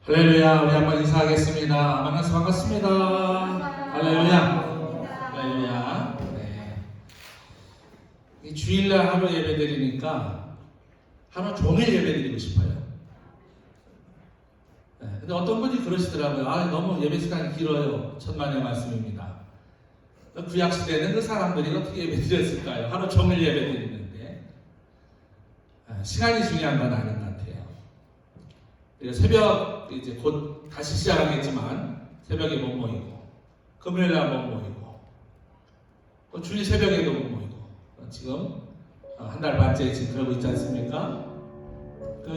할렐루야. 우리 한번 인사하겠습니다. 만나서 반갑습니다. 할렐루야. 할렐루야. 네. 이 주일날 하루 예배 드리니까 하루 종일 예배 드리고 싶어요. 네. 근데 어떤 분이 그러시더라고요. 너무 예배 시간이 길어요. 천만의 말씀입니다. 구약 시대는 그 사람들이 어떻게 예배 드렸을까요? 하루 종일 예배 드리는데 시간이 중요한 건 아닌 것 같아요. 새벽 이제 곧 다시 시작하겠지만 새벽에 못 모이고 금요일날 못 모이고 또 주일 새벽에도 못 모이고 지금 한 달 반째 지금 그러고 있지 않습니까?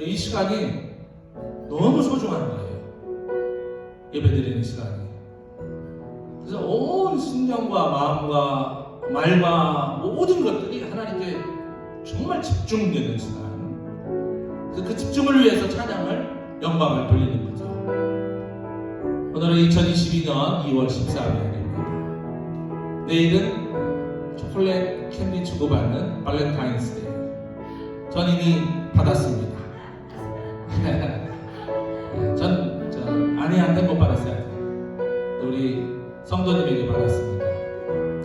이 시간이 너무 소중한 거예요. 예배드리는 시간이. 그래서 온 신경과 마음과 말과 모든 것들이 하나님께 정말 집중되는 시간. 그래서 그 집중을 위해서 찬양을 영광을 돌리는 거죠. 오늘은 2022년 2월 14일입니다. 내일은 초콜릿 캔디 주고받는 발렌타인스데이. 전 이미 받았습니다. 전 아내한테 못 받았어요. 우리 성도님에게 받았습니다.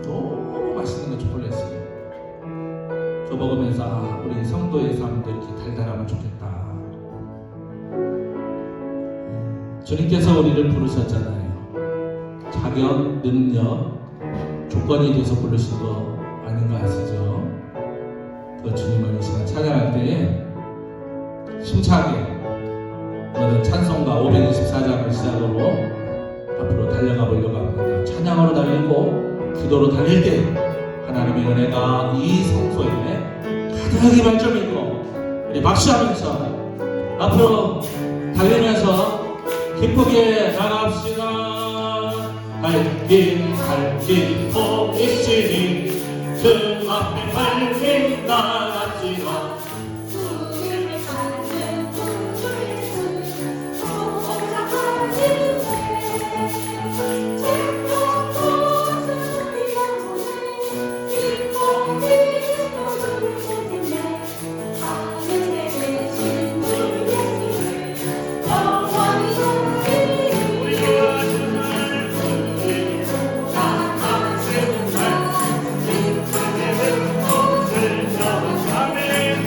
너무 맛있는 거 초콜릿이. 그거 먹으면서 우리 성도의 삶도 이렇게 달달하면 좋겠다. 주님께서 우리를 부르셨잖아요. 자격, 능력, 조건이 돼서 부르신 거 아닌 거 아시죠? 그 주님을 이 시간 찬양할 때에 힘차게 오늘은 찬송가 524장을 시작으로 앞으로 달려가 보려고 합니다. 찬양으로 달리고 기도로 달릴 때 하나님의 은혜가 이 성소에 가득히 발전있고 우리 박수하면서 앞으로 달리면서 기쁘게 나갑시다. 할 길 보이시니 그 앞에 밝힌 나갑시다. 아멘.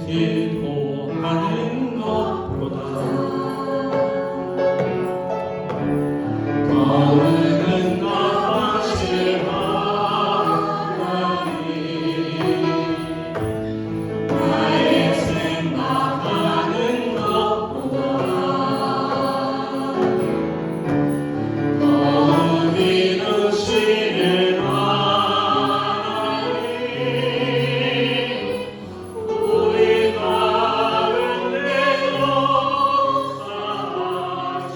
기도하는 것보다 더는 나아질 하나님 나의 생각하는 것보다 더욱 이루시는 하나님 우리 가운데 역사하신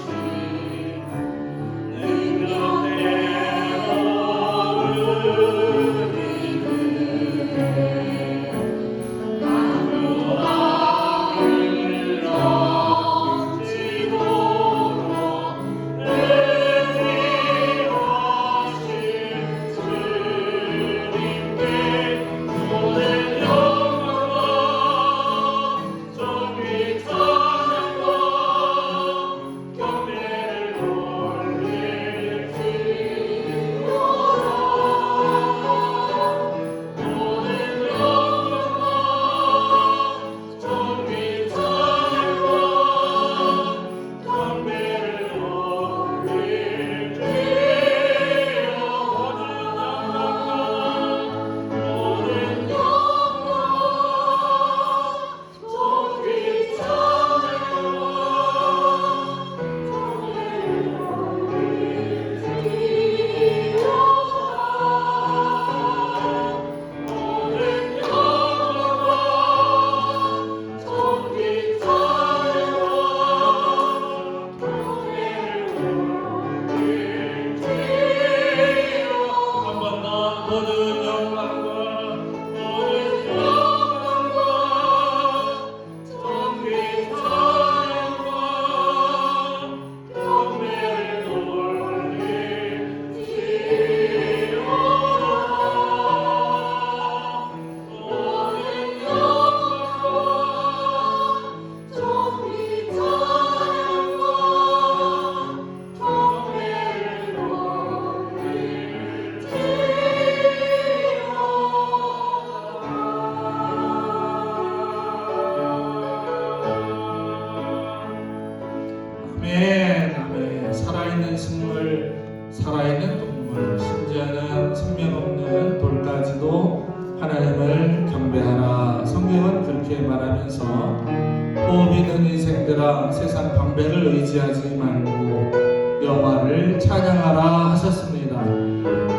아멘, 아멘. 살아있는 식물, 살아있는 동물, 심지어는 생명 없는 돌까지도 하나님을 경배하라. 성경은 그렇게 말하면서 호흡 있는 인생들아 세상 방백을 의지하지 말고 여호와를 찬양하라 하셨습니다.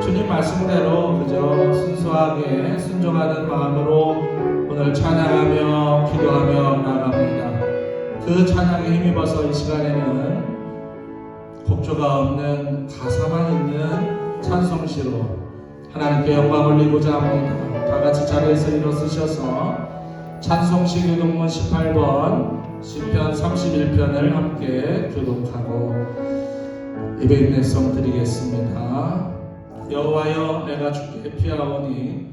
주님 말씀대로 그저 순수하게 순종하는 마음으로 오늘 찬양하며 기도하며 나갑니다. 그 찬양에 힘입어서 이 시간에는 곡조가 없는 가사만 있는 찬송시로 하나님께 영광 올리고자 합니다. 다 같이 자리에서 일어서셔서 찬송시 교독문 18번 시편 31편을 함께 교독하고 예배 인내성 드리겠습니다. 여호와여 내가 주께 피하오니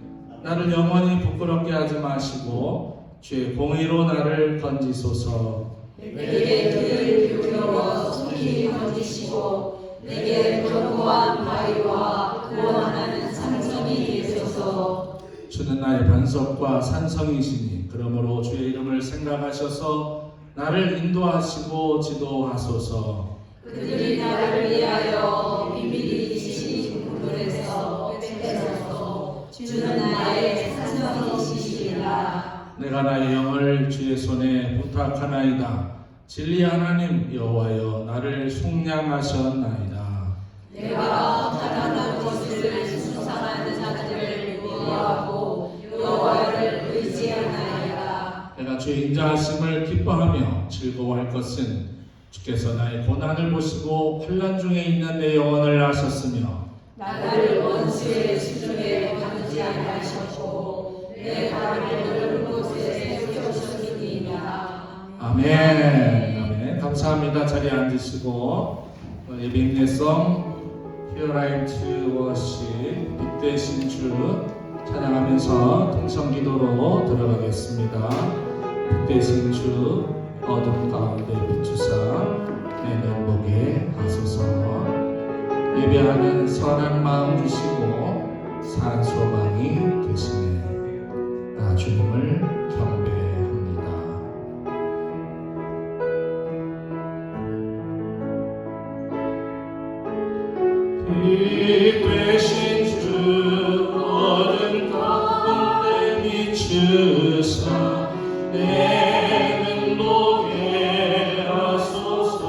나를 영원히 부끄럽게 하지 마시고 주의 공의로 나를 건지소서. 내게 귀를 기울여 속히 건지시고 내게 견고한 바위와 구원하는 산성이 되소서. 주는 나의 반석과 산성이시니 그러므로 주의 이름을 생각하셔서 나를 인도하시고 지도하소서. 그들이 나를 위하여 비밀히 계신 그물에서 빼소서. 주는 나의 산성이시니라. 내가 나의 영을 주의 손에 부탁하나이다. 진리 하나님 여호와여 나를 속량하셨나이다. 내가 가난한 것을 숭상하는 자들을 미워하고 여호와를 의지하나이다. 내가 주의 인자하심을 기뻐하며 즐거워할 것은 주께서 나의 고난을 보시고 환난 중에 있는 내 영혼을 아셨으며 나를 원수의 수중에 가두지 아니하셨고 내 발을 넓은 곳에 세우셨으니이다. 아멘. 아멘. 감사합니다. 자리에 앉으시고 예배 인내성 Here I to worship 빛 대신 주 찬양하면서 통성기도로 들어가겠습니다. 빛 대신 주 어둠 가운데 비추사 내 면목에 하소서. 예배하는 선한 마음 주시고 산 소망이 되시네. 나 주님을 경배하리. 내는 보게 하소서.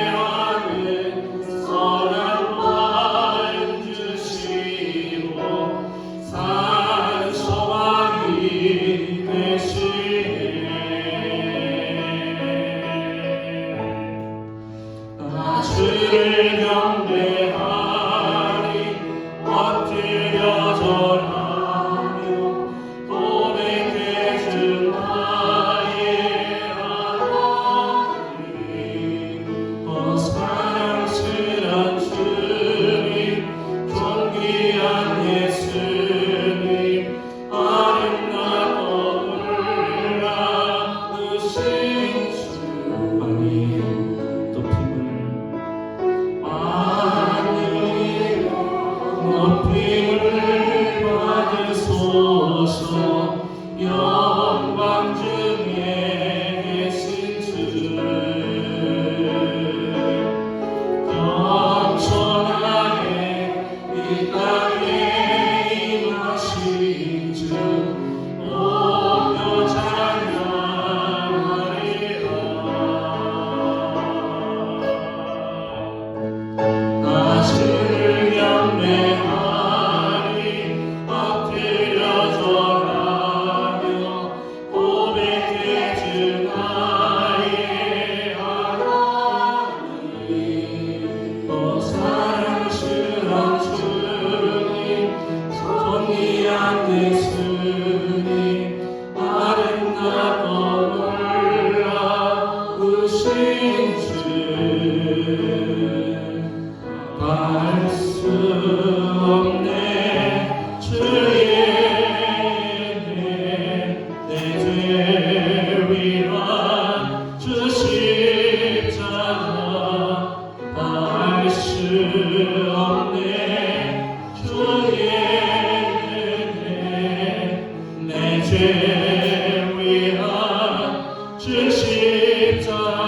예배하는 선한 마음 주시고 산 소망이 되시네. 나 주를 경배하리 엎드려 절하며 고백해 주 나의 하나님. 사랑스런 주님 존귀한 예수님 아름답고 놀라우신 주 많이 높임을 높임을 받으소서. 영광 중에 계신 주 겸손하게 이 땅에 임하신 주 오며 찬양하리라. 나 주를 경배하리 엎드려 절하며 고백해 주 나의 하나님. 사랑스런 주님 존귀한 예수님 아름답고 놀라우신 주 알 수 없네 주의 내 죄 위한 주 십자가 알 수 없네 주의 내 죄 위한 주 십자가.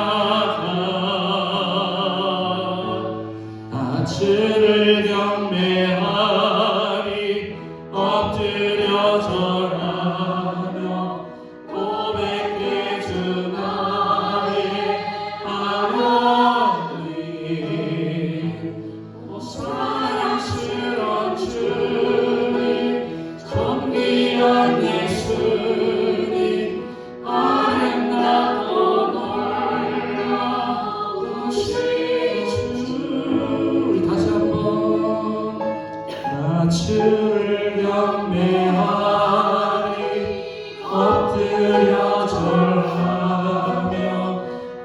주를 경배하리 엎드려 절하며 고백해 주 나의 하나님. 사랑스런 주님 존귀한 예수님 아름답고 놀라우신 주를 경배하리 엎드려 절하며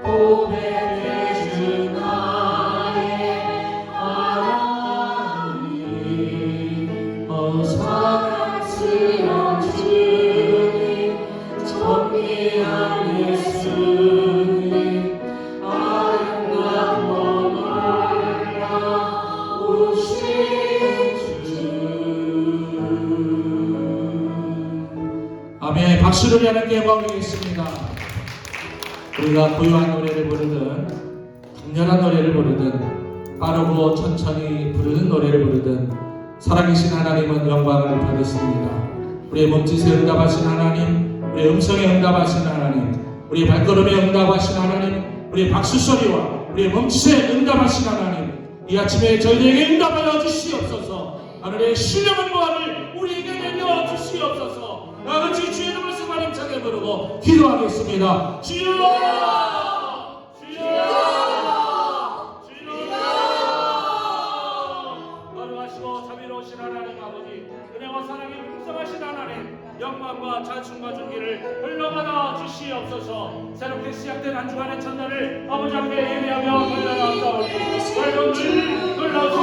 고백해 주 나의 하나님. 사랑스런 주님 존귀한 예수님 아름답고 놀라우신 아멘. 박수를 하나님께 영광 올리겠습니다. 우리가 고요한 노래를 부르든 강렬한 노래를 부르든 빠르고 천천히 부르는 노래를 부르든 살아계신 하나님은 영광을 받으십니다. 우리의 몸짓에 응답하신 하나님, 우리의 음성에 응답하신 하나님, 우리의 발걸음에 응답하신 하나님, 우리의 박수소리와 우리의 몸짓에 응답하신 하나님, 이 아침에 저희들에게 응답하여 주시옵소서. 하늘의 신령한 보화를 우리에게 내려 주시옵소서. 나같이 주의 이름을 수만 힘차게 부르고 기도하겠습니다. 주여! 주여! 주여! 거룩하시고 자비로우신 하나님 아버지, 은혜와 사랑이 풍성하신 하나님, 영광과 찬송과 존귀를 흘러받아 주시옵소서. 새롭게 시작된 한 주간의 첫날을 아버지 앞에 예배하며 돌려나옵사오니 넓은 놀라우신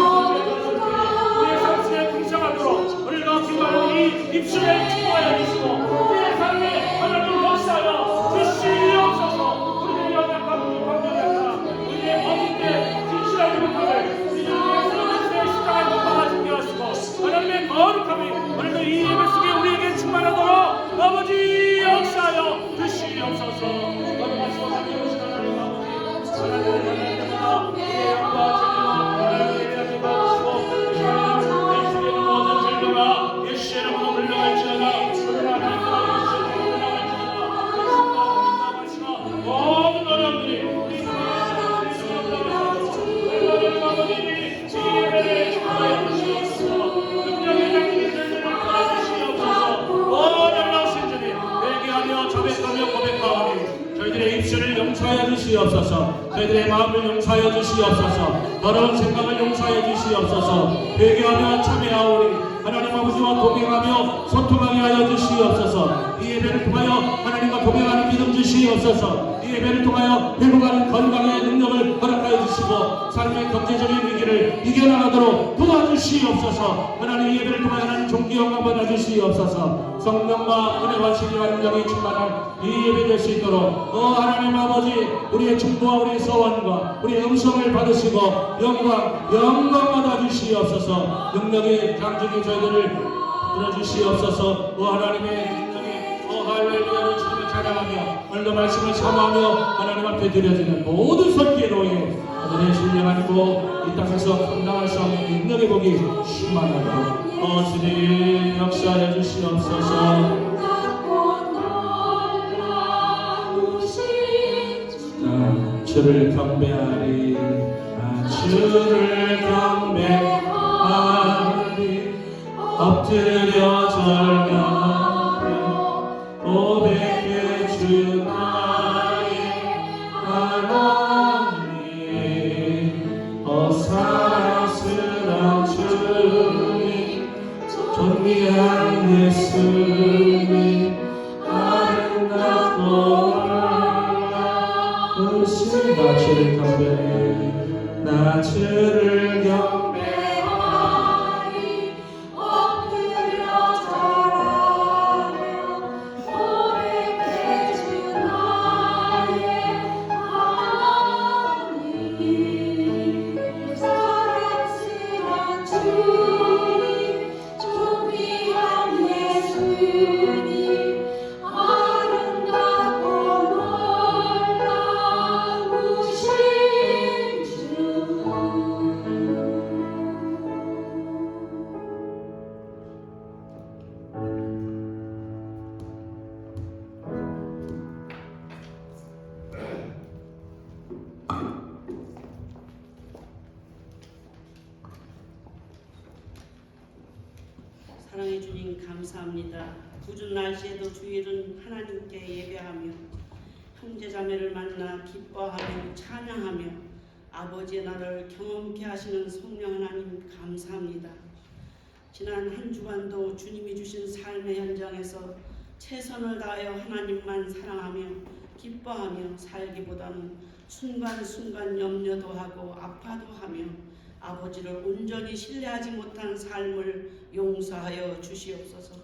우리의 삶속에 풍성하도록 우리가 기도하는 이 입술에 축복하여 주시고 우리의 삶에 하나님 역사하여 주시옵소서. 우리의 연약함, 광명의 하나, 우리의 어둠 때 진실한 기록함을 우리의 성령의 십자가에 못 박아 죽게 하시고 하나님의 거룩함이 오늘도 이 예배 속에 우리에게 충만하도록 아버지 역사하여 주시옵소서. 거룩하시고 자비로우신 하나님 아버지, 하나님을 만날 때마다 우리의 영과 진리와 하나님의 예배하게 받으시고 이 하나님 내 주에는 모든 진리가 주시옵소서. 저희들의 마음을 용서하여 주시옵소서. 더러운 생각을 용서하여 주시옵소서. 회개하며 참회하오니 하나님 아버지와 동행하며 소통하게 하여 주시옵소서. 이 예배를 통하여 하나님과 동행하는 믿음 주시옵소서. 이 예배를 통하여 회복하는 건강의 능력을 허락하여 주시고 삶의 경제적인 위기를 이겨나가도록 도와주시옵소서. 하나님 이 예배를 통하여 하나님 존귀 영광 받아주시옵소서. 성령과 은혜와 진리와 능력이 충만한 이 예배 될 수 있도록 하나님 아버지 우리의 충고와 우리의 서원과 우리의 음성을 받으시고 영광 받아주시옵소서. 능력의 장중이 저희들을 들어주시옵소서. 하나님의 능력이 할렐루야로 주님을 찬양하며 오늘도 말씀을 사모하며 하나님 앞에 드려지는 모든 손기로의 그들의 신령한 이 땅에서 감당할 수 없는 능력의 복이 충만하도록 주님 역사하여 주시옵소서. 주를 경배하리 주를 경배하리 엎드려 절하며 고백해 주 나의 하나님 사랑스러운 주님 존귀한 예수님 아름답고 나 주를 경배하리 나 주를 경배하리 엎드려 절하며 고백해 주 나의 하나님 사랑스러운 주님 존귀한 예수님 아름답고 사랑해 주님 감사합니다. 궂은 날씨에도 주일은 하나님께 예배하며 형제자매를 만나 기뻐하며 찬양하며 아버지의 나를 경험케 하시는 성령 하나님 감사합니다. 지난 한 주간도 주님이 주신 삶의 현장에서 최선을 다하여 하나님만 사랑하며 기뻐하며 살기보다는 순간순간 염려도 하고 아파도 하며 아버지를 온전히 신뢰하지 못한 삶을 용서하여 주시옵소서.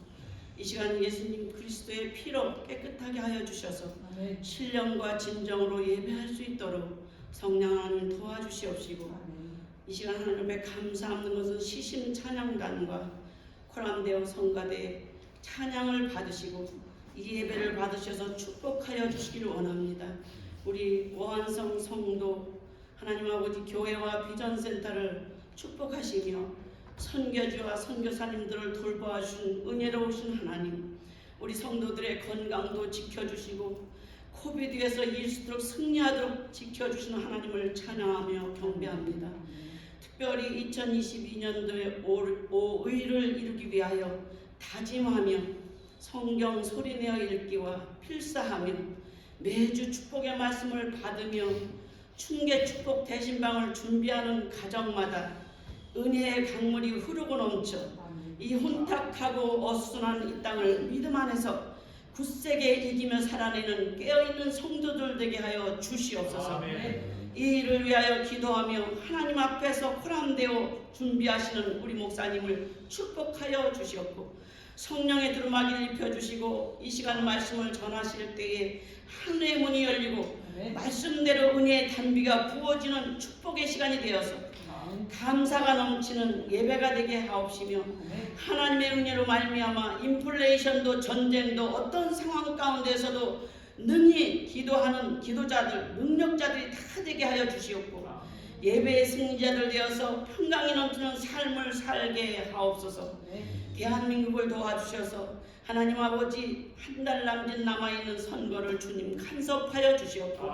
이 시간 예수님 그리스도의 피로 깨끗하게 하여 주셔서 신령과 진정으로 예배할 수 있도록 성령 하나님 도와주시옵시고 이 시간 하나님 앞에 감사하는 것은 시심 찬양단과 코람데오 성가대 찬양을 받으시고 이 예배를 받으셔서 축복하여 주시기를 원합니다. 우리 오한성 성도 하나님 아버지 교회와 비전센터를 축복하시며 선교주와 선교사님들을 돌보아주신 은혜로우신 하나님, 우리 성도들의 건강도 지켜주시고 코비드에서 일수록 승리하도록 지켜주시는 하나님을 찬양하며 경배합니다. 특별히 2022년도에 의를 이루기 위하여 다짐하며 성경 소리내어 읽기와 필사하며 매주 축복의 말씀을 받으며 충계 축복 대신방을 준비하는 가정마다 은혜의 강물이 흐르고 넘쳐 이 혼탁하고 어수선한 이 땅을 믿음 안에서 굳세게 이기며 살아내는 깨어있는 성도들 되게 하여 주시옵소서. 아멘. 이 일을 위하여 기도하며 하나님 앞에서 코람되어 준비하시는 우리 목사님을 축복하여 주시옵고 성령의 두루마기를 입혀주시고 이 시간 말씀을 전하실 때에 하늘의 문이 열리고 말씀대로 은혜의 단비가 부어지는 축복의 시간이 되어서 감사가 넘치는 예배가 되게 하옵시며 하나님의 은혜로 말미암아 인플레이션도 전쟁도 어떤 상황 가운데서도 능히 기도하는 기도자들 능력자들이 다 되게 하여 주시옵고 예배의 승리자들 되어서 평강이 넘치는 삶을 살게 하옵소서. 대한민국을 도와주셔서 하나님 아버지 한 달 남짓 남아있는 선거를 주님 간섭하여 주시옵고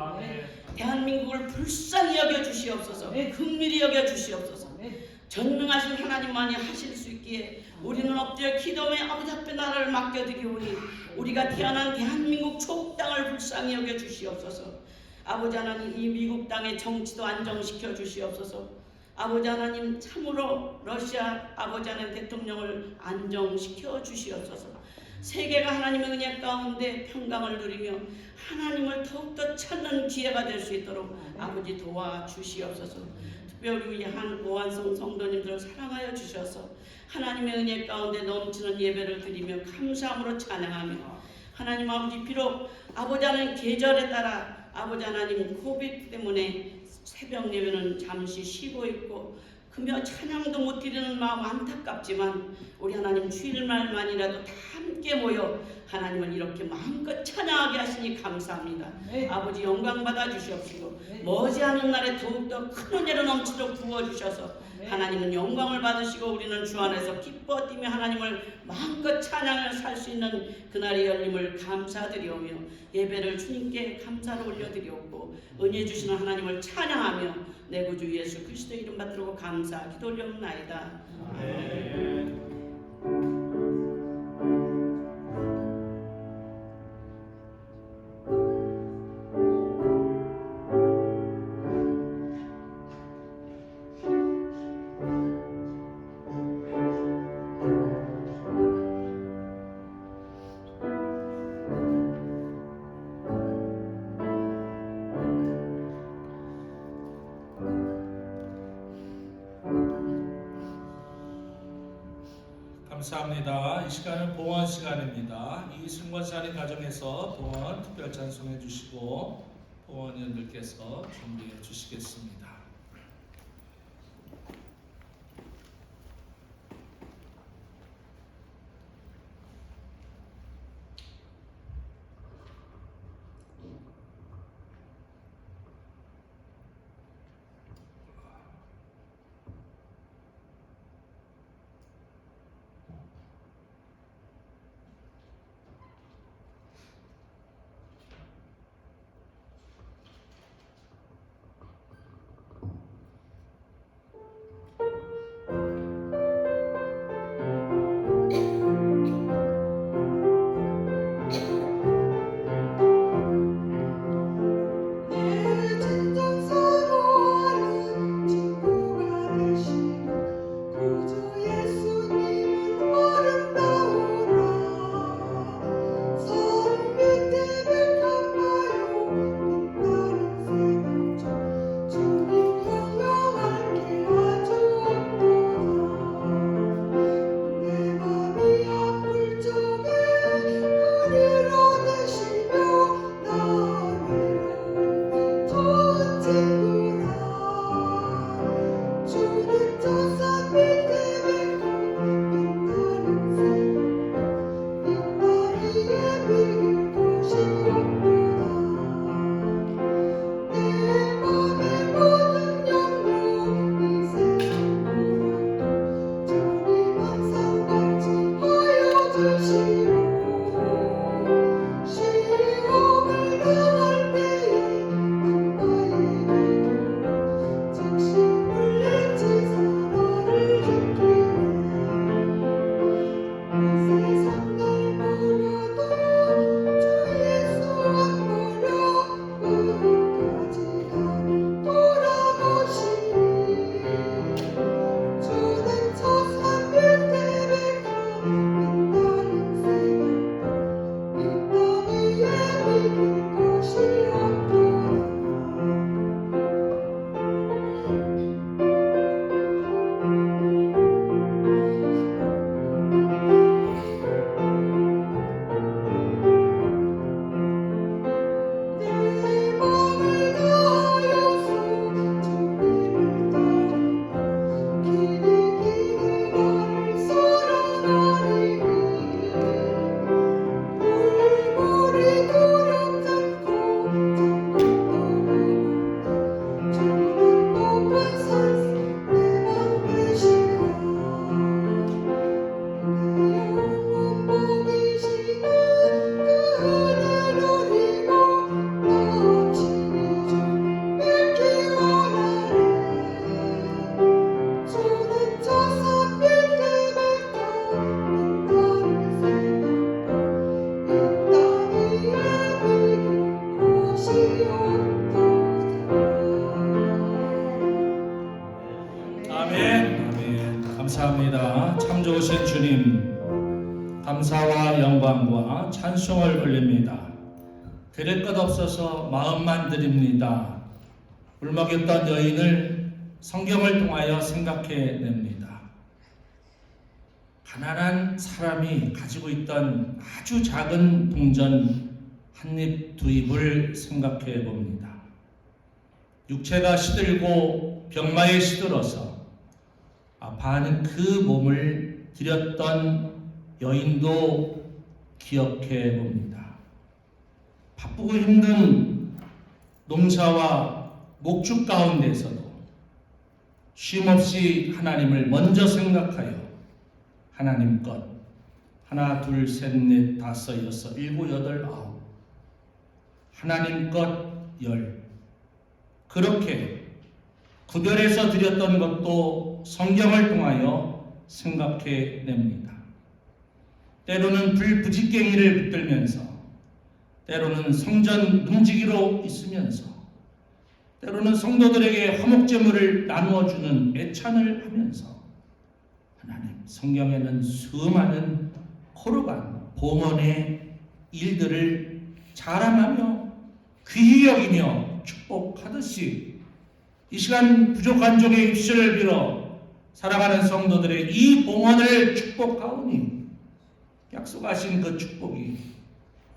대한민국을 불쌍히 여겨 주시옵소서. 긍휼히 여겨 주시옵소서. 전능하신 하나님만이 하실 수 있기에 우리는 엎드려 기도하며 아버지 앞에 나라를 맡겨드리오니 우리가 태어난 대한민국 촉 땅을 불쌍히 여겨 주시옵소서. 아버지 하나님, 이 미국 땅의 정치도 안정시켜 주시옵소서. 아버지 하나님, 참으로 러시아 아버지 하나님 대통령을 안정시켜 주시옵소서. 세계가 하나님의 은혜 가운데 평강을 누리며 하나님을 더욱더 찾는 기회가 될 수 있도록 아버지 도와주시옵소서. 특별히 우리 오한성 성도님들을 사랑하여 주셔서 하나님의 은혜 가운데 넘치는 예배를 드리며 감사함으로 찬양하며, 하나님 아버지, 비록 아버지 하나님 계절에 따라 아버지 하나님 코비드 때문에 새벽 예배는 잠시 쉬고 있고 그며 찬양도 못 드리는 마음 안타깝지만, 우리 하나님 주일날만이라도 다 함께 모여 하나님을 이렇게 마음껏 찬양하게 하시니 감사합니다. 네. 아버지 영광 받아 주시옵시고 네. 머지않은 날에 더욱더 큰 은혜로 넘치도록 부어주셔서 네. 하나님은 영광을 받으시고 우리는 주 안에서 기뻐 뛰며 하나님을 마음껏 찬양을 살 수 있는 그날이 열림을 감사드리오며, 예배를 주님께 감사를 올려드리옵고 은혜 주시는 하나님을 찬양하며 내 구주 예수 그리스도의 이름 받들고 감사 기도 올려옵나이다. 아멘. 감사합니다. 이 시간은 봉헌 시간입니다. 이 승권사님 가정에서 봉헌 특별 찬송해 주시고 봉헌위원들께서 준비해 주시겠습니다. 감사와 영광과 찬송을 올립니다. 드릴 것 없어서 마음만 드립니다. 울먹였던 여인을 성경을 통하여 생각해냅니다. 가난한 사람이 가지고 있던 아주 작은 동전 한 입 두 입을 생각해 봅니다. 육체가 시들고 병마에 시들어서 아파하는 그 몸을 드렸던 여인도 기억해 봅니다. 바쁘고 힘든 농사와 목축 가운데서도 쉼없이 하나님을 먼저 생각하여 하나님 것 하나 둘 셋 넷 다섯 여섯 일곱 여덟 아홉 하나님 것 열 그렇게 구별해서 드렸던 것도 성경을 통하여 생각해 냅니다. 때로는 불부지깽이를 붙들면서 때로는 성전 문지기로 있으면서 때로는 성도들에게 화목제물을 나누어주는 애찬을 하면서 하나님 성경에는 수많은 코르반 봉헌의 일들을 자랑하며 귀히 여기며 축복하듯이 이 시간 부족한 종의 입술을 빌어 사랑하는 성도들의 이 봉헌을 축복하오니 약속하신 그 축복이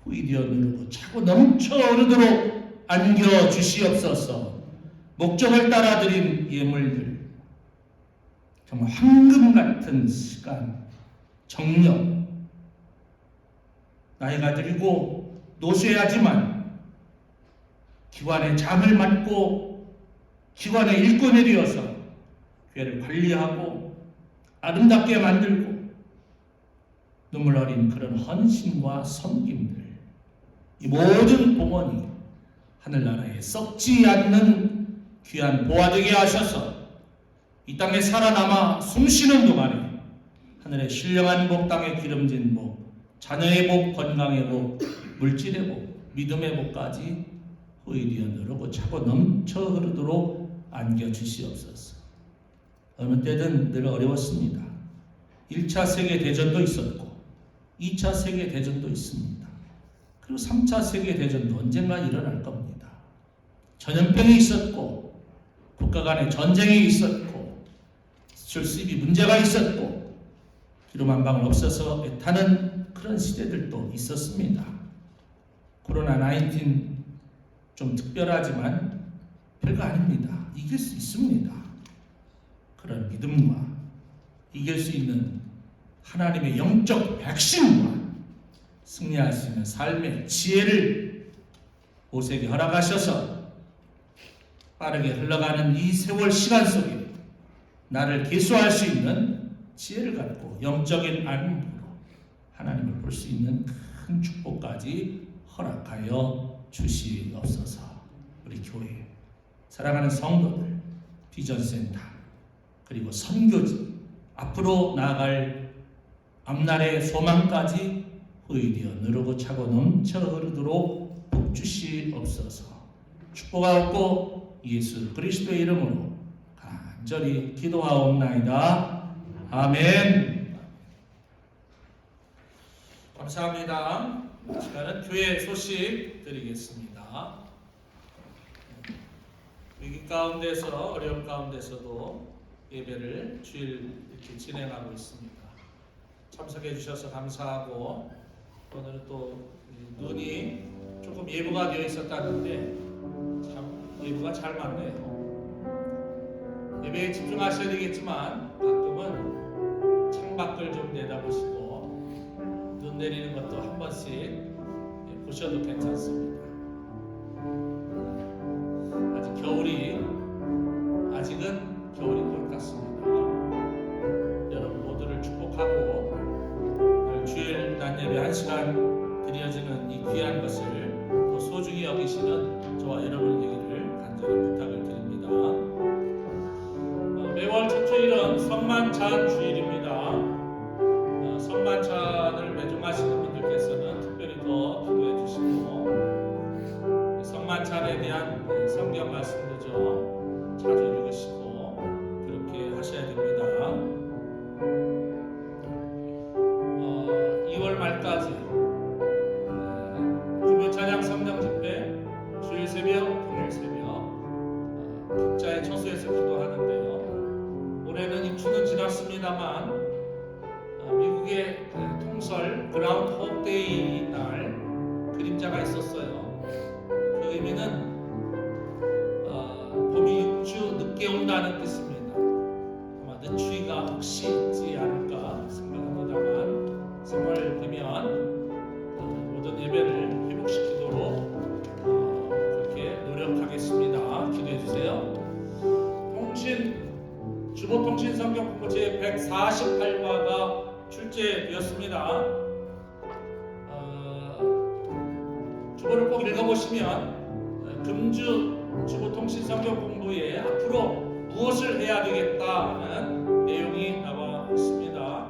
후이되어 누르고 차고 넘쳐 오르도록 안겨주시옵소서. 목적을 따라 드린 예물들 정말 황금 같은 시간, 정력, 나이가 들고 노쇠하지만 기관의 잠을 맡고 기관의 일꾼이 되어서 교회를 관리하고 아름답게 만들고 눈물 어린 그런 헌신과 섬김들 이 모든 봉헌이 하늘나라에 썩지 않는 귀한 보화되게 하셔서 이 땅에 살아남아 숨쉬는 동안에 하늘의 신령한 복, 땅에 기름진 복, 자녀의 복, 건강의 복, 물질의 복, 믿음의 복까지 후이되어 누르고 차고 넘쳐 흐르도록 안겨주시옵소서. 어느 때든 늘 어려웠습니다. 1차 세계대전도 있었고 2차 세계대전도 있습니다. 그리고 3차 세계대전도 언젠가 일어날 겁니다. 전염병이 있었고 국가 간의 전쟁이 있었고 수입이 문제가 있었고 기름 한 방울 없어서 애타는 그런 시대들도 있었습니다. 코로나19 좀 특별하지만 별거 아닙니다. 이길 수 있습니다. 그런 믿음과 이길 수 있는 하나님의 영적 백신과 승리할 수 있는 삶의 지혜를 모세에게 허락하셔서 빠르게 흘러가는 이 세월 시간 속에 나를 계수할 수 있는 지혜를 갖고 영적인 안목으로 하나님을 볼 수 있는 큰 축복까지 허락하여 주시옵소서. 우리 교회 사랑하는 성도들 비전센터 그리고 선교지 앞으로 나아갈 앞날의 소망까지 후이되어 누르고 차고 넘쳐 흐르도록 복 주시옵소서. 축복하옵고 예수 그리스도의 이름으로 간절히 기도하옵나이다. 아멘. 감사합니다. 이 시간은 교회 소식 드리겠습니다. 위기 가운데서 어려움 가운데서도 예배를 주일 이렇게 진행하고 있습니다. 참석해 주셔서 감사하고 오늘은 또 눈이 조금 예보가 되어 있었다는데 참 예보가 잘 맞네요. 예배에 집중하셔야 되겠지만 가끔은 창밖을 좀 내다보시고 눈 내리는 것도 한 번씩 보셔도 괜찮습니다. 아직은 겨울이 곧 같습니다. 여러분 모두를 축복하고 늘 주일 낮 예배 1시간 드려지는 이 귀한 것을 또 소중히 여기시는 저와 여러분 되기를 간절히 부탁을 드립니다. 매월 첫 주일은 성만찬 주일입니다. 성만찬을 매종하시는 분들께서는 특별히 더 기도해 주시고 성만찬에 대한 성경 말씀도 좀 자주 읽으시고 그렇게 하셔야 됩니다. 2월 날까지 주보 찬양 성령 집회, 주일 새벽, 평일 새벽 각자의 처소에서 기도하는데요. 올해는 입추는 지났습니다만 미국의 통설 그라운드 호프 데이 날 그림자가 있었어요. 그 의미는 봄이 6주 늦게 온다는 뜻입니다. 아마 늦추위가 혹시 있지 않을까 생각합니다만 3월 되면 모든 예배를 회복시키도록 그렇게 노력하겠습니다. 기도해 주세요. 주보 통신 성경 공부 제 148과가 출제되었습니다. 주보를 꼭 읽어보시면 금주 주보 통신 성경 공부에 앞으로 무엇을 해야 되겠다는 내용이 나와 있습니다.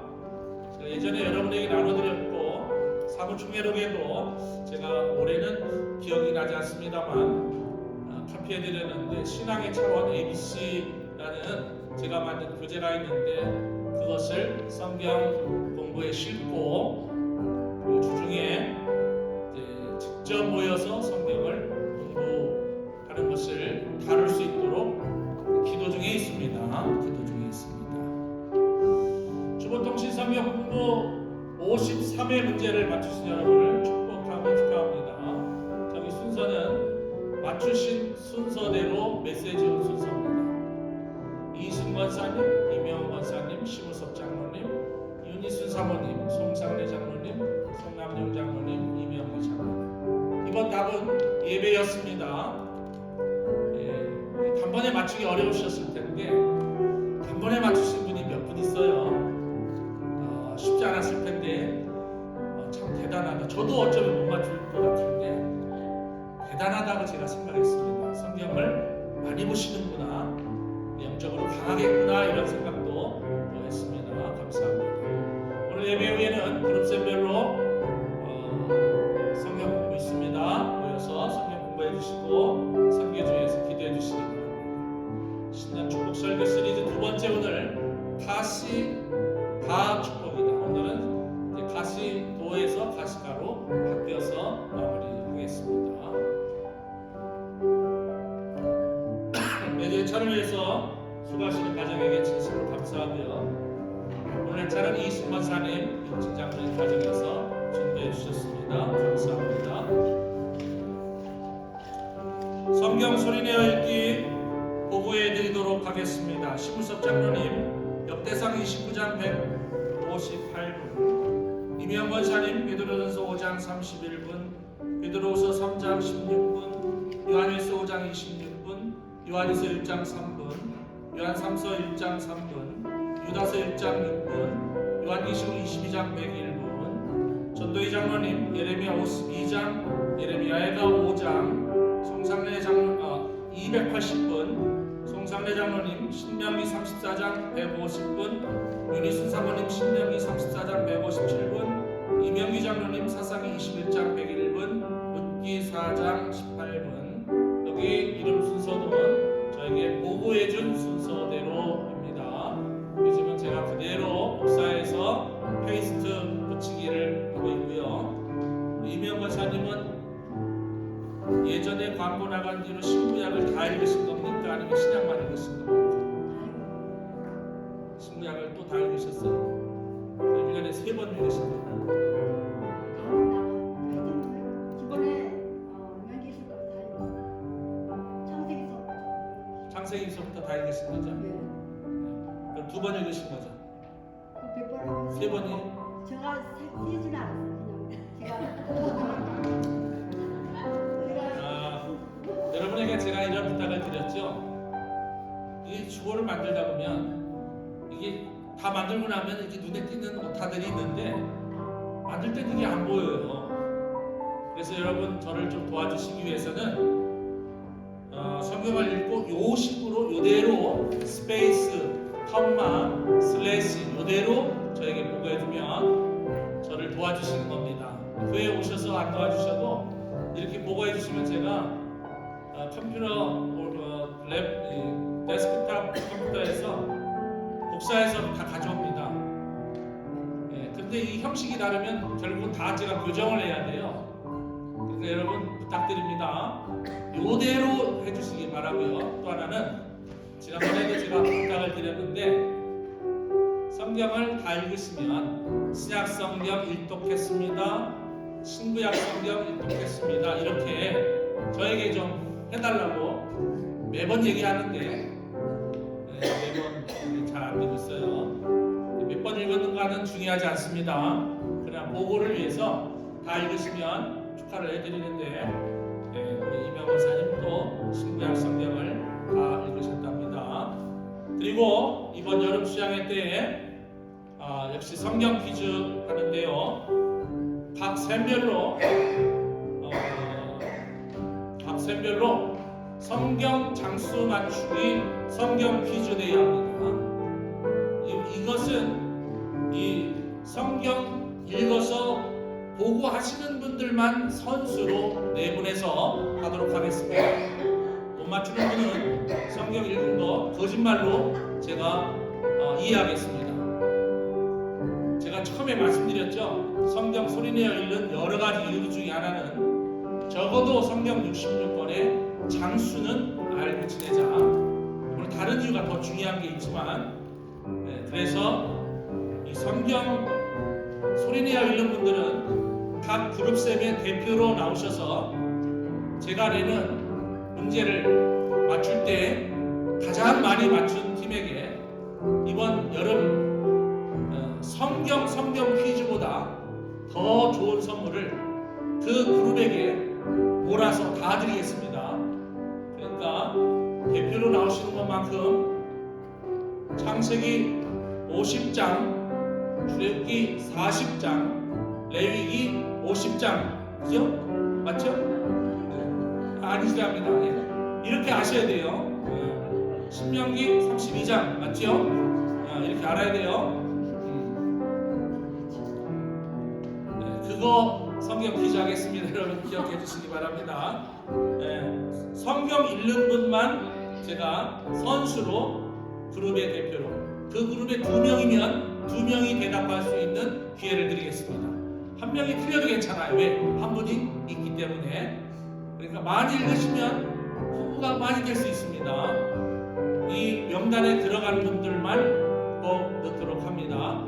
제가 예전에 여러분에게 나눠드렸고 사무총회록에도 제가 올해는 기억이 나지 않습니다만 카피해드렸는데 신앙의 차원 ABC라는 제가 만든 교재가 있는데 그것을 성경 공부에 싣고 그 주중에 직접 모여서 성경을 공부하는 것을 다룰 수 있도록 기도 중에 있습니다. 주보통신 성경 공부 53회 문제를 맞추신 여러분을 축복하고 축하합니다. 저기 순서는 맞추신 순서대로 메시지 온 순서입니다. 이신 권사님, 이명호 권사님, 심우섭 장로님, 윤희순 사모님, 송상래 장로님, 송남용 장로님, 이명희 장로님. 이번 답은 예배였습니다. 단번에 맞추기 어려우셨을 텐데 단번에 맞추신 분이 몇 분 있어요. 쉽지 않았을 텐데 참 대단하다. 저도 어쩌면 못 맞출 것 같은데 대단하다고 제가 생각했습니다. 성경을 많이 보시는구나, 영적으로 강하겠구나 이런 생각도 했습니다. 감사합니다. 오늘 예배 후에는 그룹별로 성경 공부 있습니다. 모여서 성경 공부해 주시고 선교중에서 기도해 주시기 바랍니다. 신년 축복 설교 시리즈 두 번째 오늘 가시가 축복이다. 오늘은 이제 가시도에서 가시가로 바뀌어서 마무리하겠습니다. 매주의 차를 위해서 수고하시는 가정에게 진심으로 감사하고요. 오늘 차는 이신 권사님, 육진 장로님 가정에서 준비해 주셨습니다. 감사합니다. 성경 소리내어 읽기 보고해 드리도록 하겠습니다. 심우섭 장로님 역대상 29장 158분, 이명 권사님 베드로전서 5장 31분, 베드로후서 3장 16분, 요한일서 5장 26분, 요한일서 1장 3분, 요한3서 1장 3분, 유다서 1장 6분, 요한계시록 22장 101분, 전도희 장로님 예레미야 52장, 예레미야애가 5장, 송상래 장로 280분, 송상래 장로님 신명기 34장 150분, 윤희순 사모님 신명기 34장 157분, 이명기 장로님 사사기 21장 101분, 룻기 4장 18분. 여기 이름 순서는 저에게 보고해준 순서대로입니다. 요즘은 제가 그대로 목사에서 페이스트 붙이기를 하고 있고요. 이명 권사님은 예전에 광고 나간 뒤로 신구약을 다 읽으신 겁니까? 아니면 신약만 읽으신 겁니까? 신구약을 또 다 읽으셨어요? 1년에 3번 읽으신 겁니까? 이번에 명기에서부터 다 읽었어요. 창세기서부터 다 읽으신 거죠? 그럼 2번 읽으신 거죠? 3번이? 제가 세지는 않았어요. 그냥 여러분에게 제가 이런 부탁을 드렸죠. 이 주보를 만들다 보면 이게 다 만들고 나면 이렇게 눈에 띄는 오타들이 있는데 만들 때 이게 안 보여요. 그래서 여러분 저를 좀 도와주시기 위해서는 성경을 읽고 요 식으로 요대로 스페이스, 컴마, 슬래시 요대로 저에게 보고해주면 저를 도와주시는 겁니다. 교회에 오셔서 안 도와주셔도 이렇게 보고해주시면 제가 컴퓨터 랩 데스크탑 컴퓨터에서 복사해서 다 가져옵니다. 그렇게 근데 이 형식이 다르면 결국은 다 제가 교정을 해야 돼요. 그래서 여러분 부탁드립니다. 이대로 해주시기 바라고요. 또 하나는 지난번에도 제가 부탁을 드렸는데 성경을 다 읽으시면 신약 성경 일독했습니다, 신구약 성경 일독했습니다 이렇게 저에게 좀 해달라고 매번 얘기하는데 매번 잘 안 되고 있어요. 몇 번 읽었는가는 중요하지 않습니다. 그러나 보고를 위해서 다 읽으시면 축하를 해드리는데 우리 이명원 사님도 신구약 성경을 다 읽으셨답니다. 그리고 이번 여름 수양회 때에 역시 성경 퀴즈 하는데요. 각 셈별로 성경 장수 맞추기 성경 퀴즈 대회 합니다. 이것은 이 성경 읽어서 보고 하시는 분들만 선수로 내보내서 하도록 하겠습니다. 못 맞추는 분은 성경 읽은 거 거짓말로 제가 이해하겠습니다. 제가 처음에 말씀드렸죠. 성경 소리내어 읽는 여러 가지 이유 중에 하나는 적어도 성경 66권의 장수는 알고 지내자. 물론 다른 이유가 더 중요한 게 있지만, 그래서 이 성경 소리내어 읽는 분들은 각 그룹쌤의 대표로 나오셔서 제가 내는 문제를 맞출 때 가장 많이 맞춘 팀에게 이번 여름 성경 퀴즈보다 더 좋은 선물을 그 그룹에게 몰아서 다 드리겠습니다. 그러니까 대표로 나오시는 것만큼 창세기 50장, 출애굽기 40장, 레위기 50장, 그죠? 맞죠? 아니시랍니다. 이렇게 아셔야 돼요. 신명기 32장 맞죠? 이렇게 알아야 돼요. 그거 성경 퀴즈 하겠습니다. 여러분 기억해 주시기 바랍니다. 성경 읽는 분만 제가 선수로 그룹의 대표로, 그 그룹에 2명이면 2명이 대답할 수 있는 기회를 드리겠습니다. 1명이 틀려도 괜찮아요. 왜? 한 분이 있기 때문에. 그러니까 많이 읽으시면 후보가 많이 될 수 있습니다. 이 명단에 들어간 분들만 꼭 넣도록 합니다.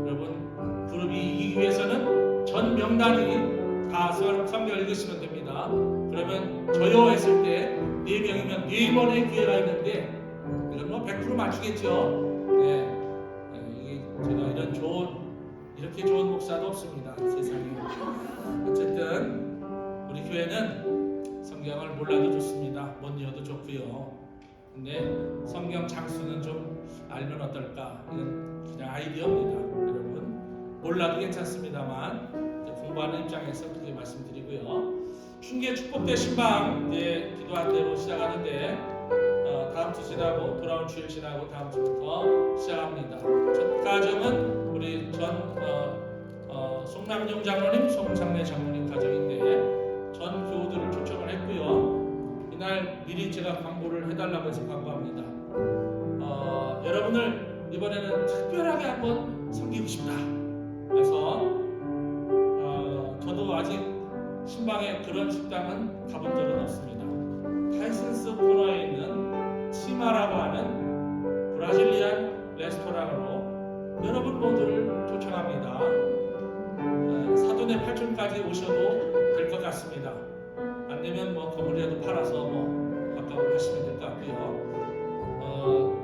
여러분 그룹이 이기기 위해서는 전 명단이 다 성경 읽으시면 됩니다. 그러면 조여했을 때 4명이면 4번의 기회가 있는데 이건 뭐 100% 맞추겠죠. 이게 제가 이렇게 좋은 목사도 없습니다. 세상에. 어쨌든 우리 교회는 성경을 몰라도 좋습니다. 못 이어도 좋고요. 근데 성경 장수는 좀 알면 어떨까? 이건 그냥 아이디어입니다. 여러분 몰라도 괜찮습니다만 공부하는 입장에서 그렇게 말씀드리고요. 춘계 축복대 신방 이제 기도한 대로 시작하는데 다음 주 지나고 돌아온 주일 지나고 다음 주부터 시작합니다. 첫 가정은 우리 송남용 장로님, 송상래 장로님 가정인데 전 교우들을 초청을 했고요. 이날 미리 제가 광고를 해달라고 해서 광고합니다. 여러분을 이번에는 특별하게 한번 섬기고 싶다. 그래서 저도 아직 신방에 그런 식당은 가본 적은 없습니다. 타이슨스 코너에 있는 치마라고 하는 브라질리안 레스토랑으로 여러분 모두를 초청합니다. 사돈의 8촌까지 오셔도 될 것 같습니다. 안 되면 뭐 건물이라도 팔아서 뭐 가까운 하시면 될 것 같고요.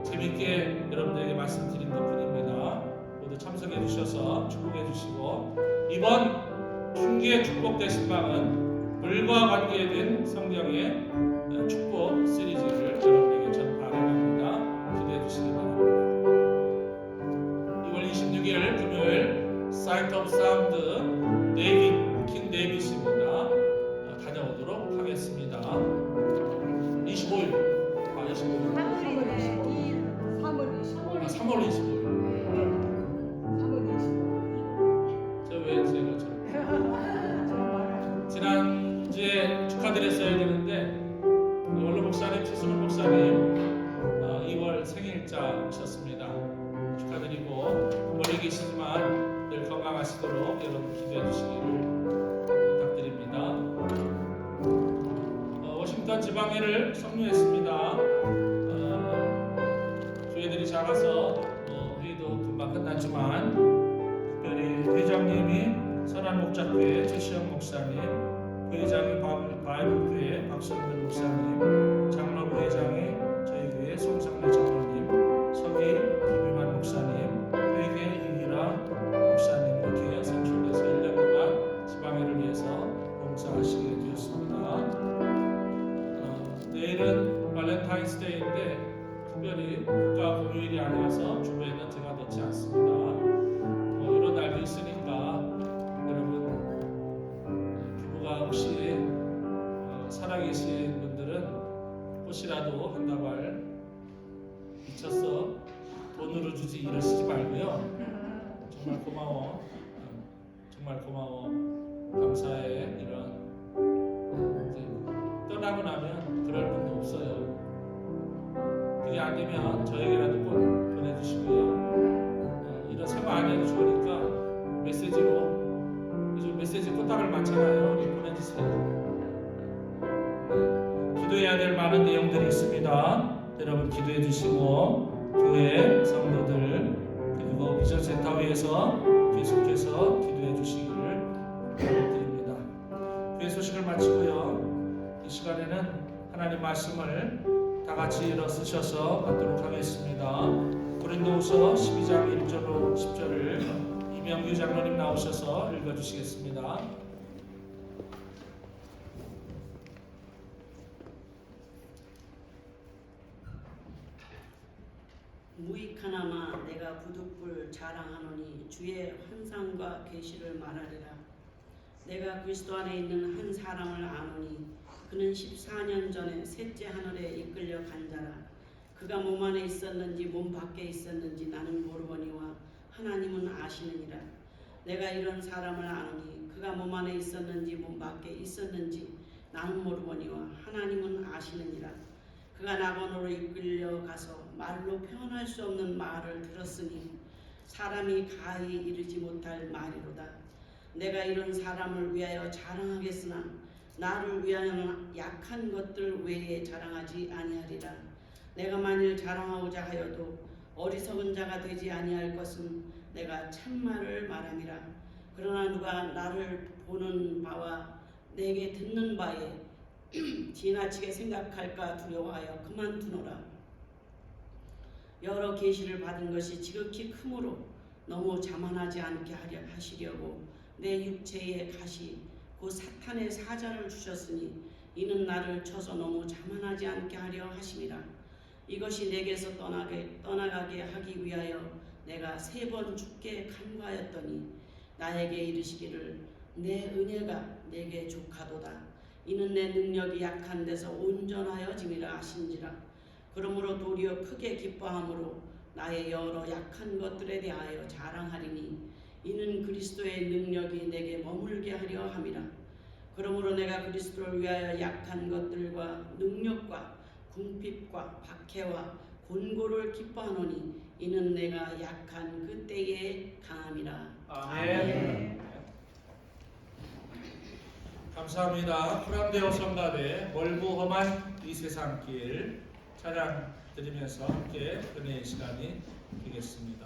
재밌게 여러분들에게 말씀드린 덕분입니다. 모두 참석해 주셔서 축복해 주시고 이번 춘계 축복대 신방은 물과 관계된 성경의 축복 시리즈를 여러분에게 전파해갑니다. 기대해 주시기 바랍니다. 2월 26일 금요일 사이트 오브 사운드 킹 데이빗입니다. 다녀오도록 하겠습니다. 25일 3월 25일 저왜 제가 지난주에 축하드렸어야 되는데 원로 목사님, 최순호 목사님 2월 생일자셨습니다. 축하드리고 멀리 계시지만 늘 건강하시고 마치도록 여러분 기도해 주시기를 부탁드립니다. 워싱턴 지방회를 성료했습니다. 교회들이 작아서 회의도 금방 끝났지만 특별히 회장님이 선한 목자교회 최시영 목사님, 부회장이 바이블교회 박성근 목사님, 장로부 회장이 저희 교회 송상래 장로님, 서기 김유만 목사님, 회계 이기라 목사님 이렇게 선출돼서 1년 동안 지방회를 위해서 봉사하시게 되었습니다. 내일은 발렌타인스데이인데 특별히 국가 공휴일이 아니라서 주부에는 제가 넣지 않습니다. 이런 날도 있으니까 여러분 부부가 혹시 살아계신 분들은 혹시라도 한 다발 미쳐서 돈으로 주지 이러시지 말고요. 정말 고마워. 정말 고마워. 감사해. 이런 이제 떠나고 나면 그럴 분도 없어요. 그게 안 되면 저에게라도 꼭 보내주시고요. 이런 생각 안 해도 좋으니까 메시지로 요즘 메시지 코딱을 많잖아요. 보내주세요. 기도해야 될 많은 내용들이 있습니다. 여러분 기도해 주시고 교회 성도들 그리고 비전센터에서 계속해서 기도해 주시기를 부탁드립니다. 교회 소식을 마치고요. 이 시간에는 하나님 말씀을 다 같이 일어 쓰셔서 받도록 하겠습니다. 고린도후서 12장 1절로 10절을 이명규 장로님 나오셔서 읽어주시겠습니다. 무익하나마 내가 부득불 자랑하노니 주의 환상과 계시를 말하리라. 내가 그리스도 안에 있는 한 사람을 아노니 그는 14년 전에 셋째 하늘에 이끌려 간 자라. 그가 몸 안에 있었는지 몸 밖에 있었는지 나는 모르거니와 하나님은 아시느니라. 내가 이런 사람을 아노니 그가 몸 안에 있었는지 몸 밖에 있었는지 나는 모르거니와 하나님은 아시느니라. 그가 낙원으로 이끌려 가서 말로 표현할 수 없는 말을 들었으니 사람이 가히 이르지 못할 말이로다. 내가 이런 사람을 위하여 자랑하겠으나 나를 위하여는 약한 것들 외에 자랑하지 아니하리라. 내가 만일 자랑하고자 하여도 어리석은 자가 되지 아니할 것은 내가 참말을 말함이라. 그러나 누가 나를 보는 바와 내게 듣는 바에 지나치게 생각할까 두려워하여 그만두노라. 여러 계시를 받은 것이 지극히 크므로 너무 자만하지 않게 하시려고 내 육체의 가시 곧 사탄의 사자를 주셨으니 이는 나를 쳐서 너무 자만하지 않게 하려 하심이라. 이것이 내게서 떠나가게 하기 위하여 내가 3번 죽게 간구하였더니 나에게 이르시기를 내 은혜가 내게 족하도다. 이는 내 능력이 약한 데서 온전하여짐이라 하신지라. 그러므로 도리어 크게 기뻐함으로 나의 여러 약한 것들에 대하여 자랑하리니 이는 그리스도의 능력이 내게 머물게 하려 함이라. 그러므로 내가 그리스도를 위하여 약한 것들과 능력과 궁핍과 박해와 곤고를 기뻐하노니 이는 내가 약한 그때에 강함이라. 아멘. 감사합니다. 후람대오 성가대 멀고 험한 이 세상길 찬양 드리면서 함께 은혜의 시간이 되겠습니다.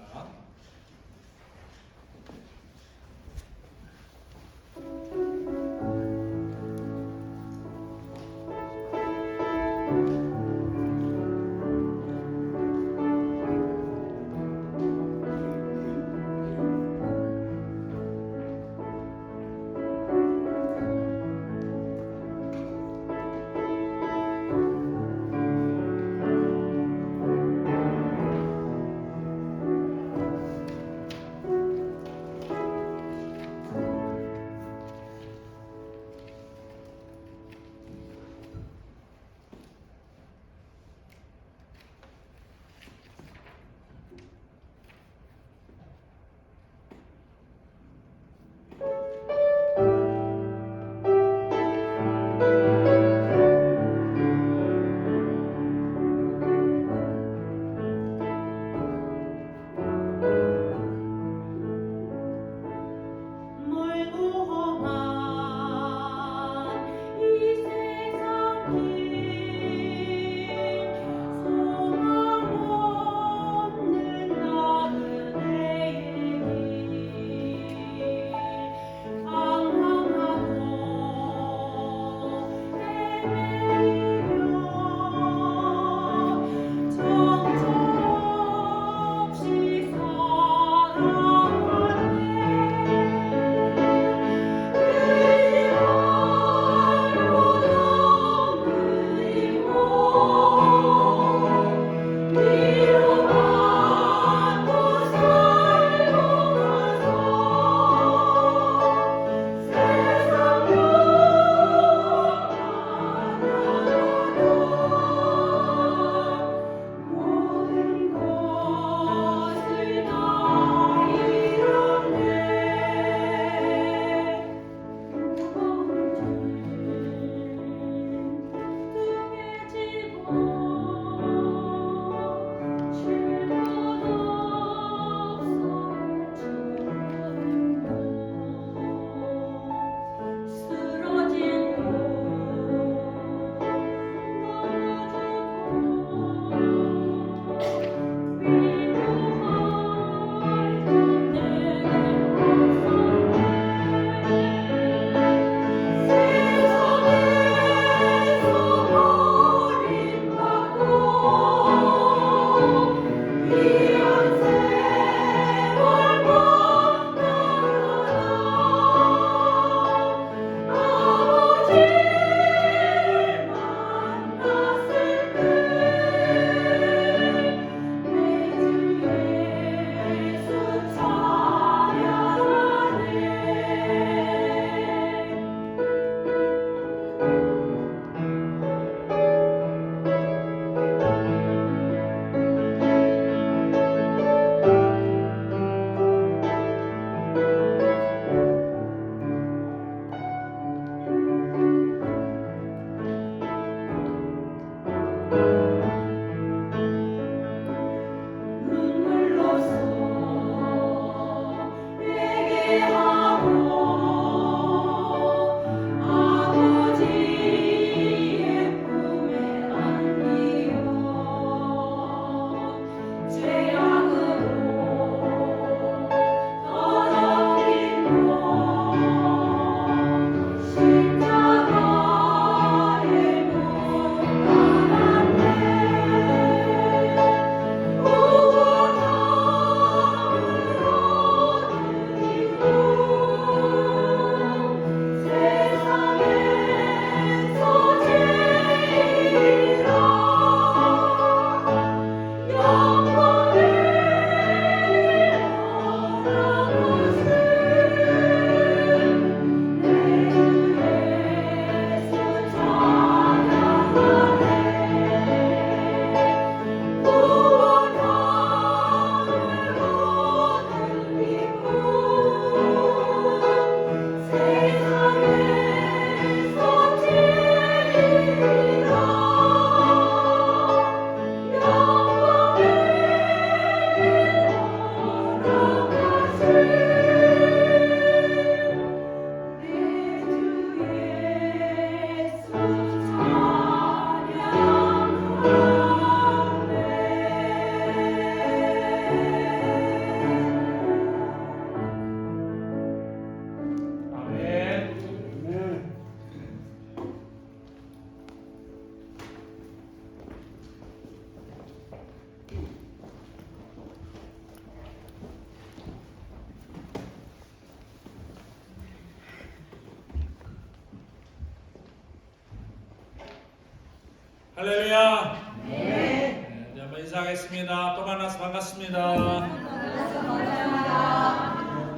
할렐루야. 네, 이제 한번 인사하겠습니다. 또 만나서 반갑습니다.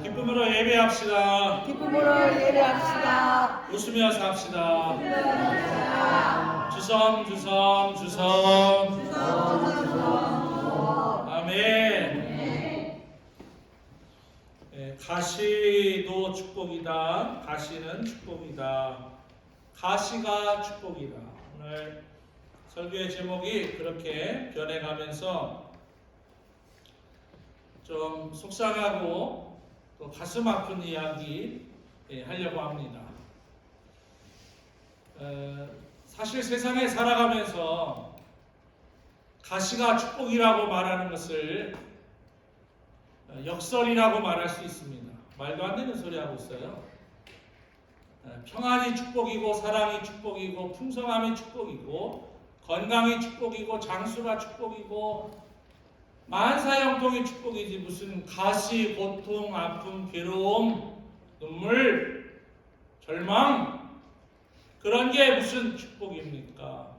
기쁨으로 예배합시다. 기쁨으로 예배합시다. 웃으며 삽시다. 주섬 주섬 주섬. 아멘. 네, 가시도 축복이다. 가시는 축복이다. 가시가 축복이다. 오늘 설교의 제목이 그렇게 변해가면서 좀 속상하고 또 가슴 아픈 이야기 하려고 합니다. 사실 세상에 살아가면서 가시가 축복이라고 말하는 것을 역설이라고 말할 수 있습니다. 말도 안 되는 소리 하고 있어요. 평안이 축복이고 사랑이 축복이고 풍성함이 축복이고 건강이 축복이고 장수가 축복이고 만사형통이 축복이지 무슨 가시, 고통, 아픔, 괴로움, 눈물, 절망 그런 게 무슨 축복입니까?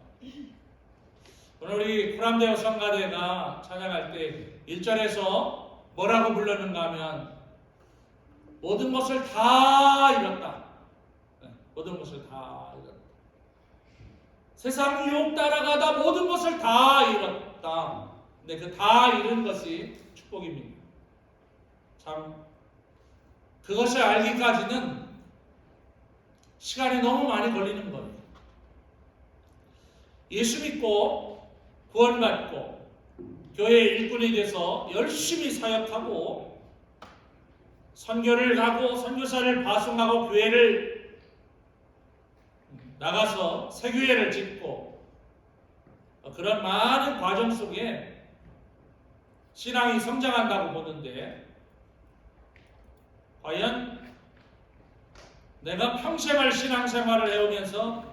오늘 우리 코람데오 성가대가 찬양할 때 1절에서 뭐라고 불렀는가 하면 모든 것을 다 잃었다. 모든 것을 다 잃었다. 세상 유혹 따라가다 모든 것을 다 잃었다. 근데 그 다 잃은 것이 축복입니다. 참 그것을 알기까지는 시간이 너무 많이 걸리는 거예요. 예수 믿고 구원받고 교회 일꾼이 돼서 열심히 사역하고 선교를 가고 선교사를 파송하고 교회를 나가서 새 교회를 짓고 그런 많은 과정 속에 신앙이 성장한다고 보는데 과연 내가 평생을 신앙생활을 해오면서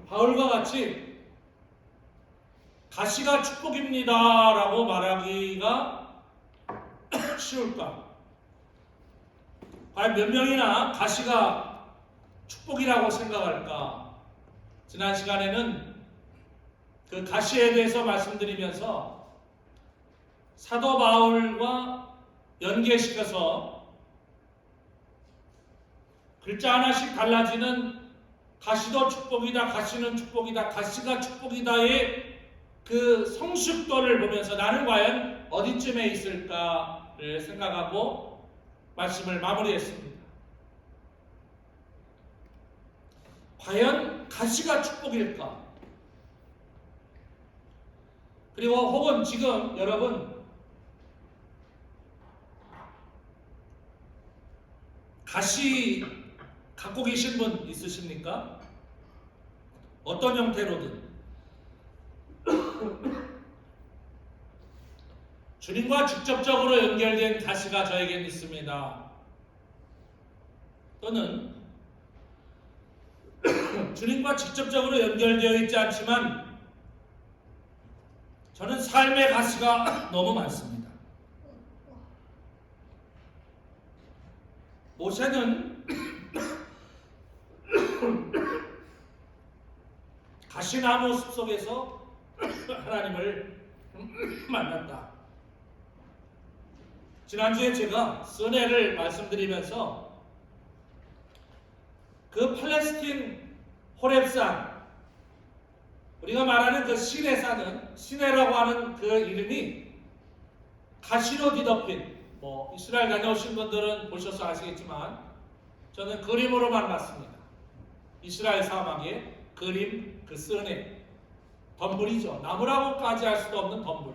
바울과 같이 가시가 축복입니다 라고 말하기가 쉬울까? 과연 몇 명이나 가시가 축복이라고 생각할까? 지난 시간에는 그 가시에 대해서 말씀드리면서 사도 바울과 연계시켜서 글자 하나씩 달라지는 가시도 축복이다, 가시는 축복이다, 가시가 축복이다의 그 성숙도를 보면서 나는 과연 어디쯤에 있을까를 생각하고 말씀을 마무리했습니다. 과연 가시가 축복일까? 그리고 혹은 지금 여러분 가시 갖고 계신 분 있으십니까? 어떤 형태로든 주님과 직접적으로 연결된 가시가 저에겐 있습니다. 또는 주님과 직접적으로 연결되어 있지 않지만 저는 삶의 가시가 너무 많습니다. 모세는 가시나무 숲 속에서 하나님을 만났다. 지난주에 제가 스네를 말씀드리면서 그 팔레스틴 호렙산, 우리가 말하는 그 시내산은, 시내라고 하는 그 이름이 가시로 뒤덮인, 이스라엘 다녀오신 분들은 보셔서 아시겠지만 저는 그림으로만 봤습니다. 이스라엘 사막의 그림, 그 스네, 덤불이죠. 나무라고까지 할 수도 없는 덤불.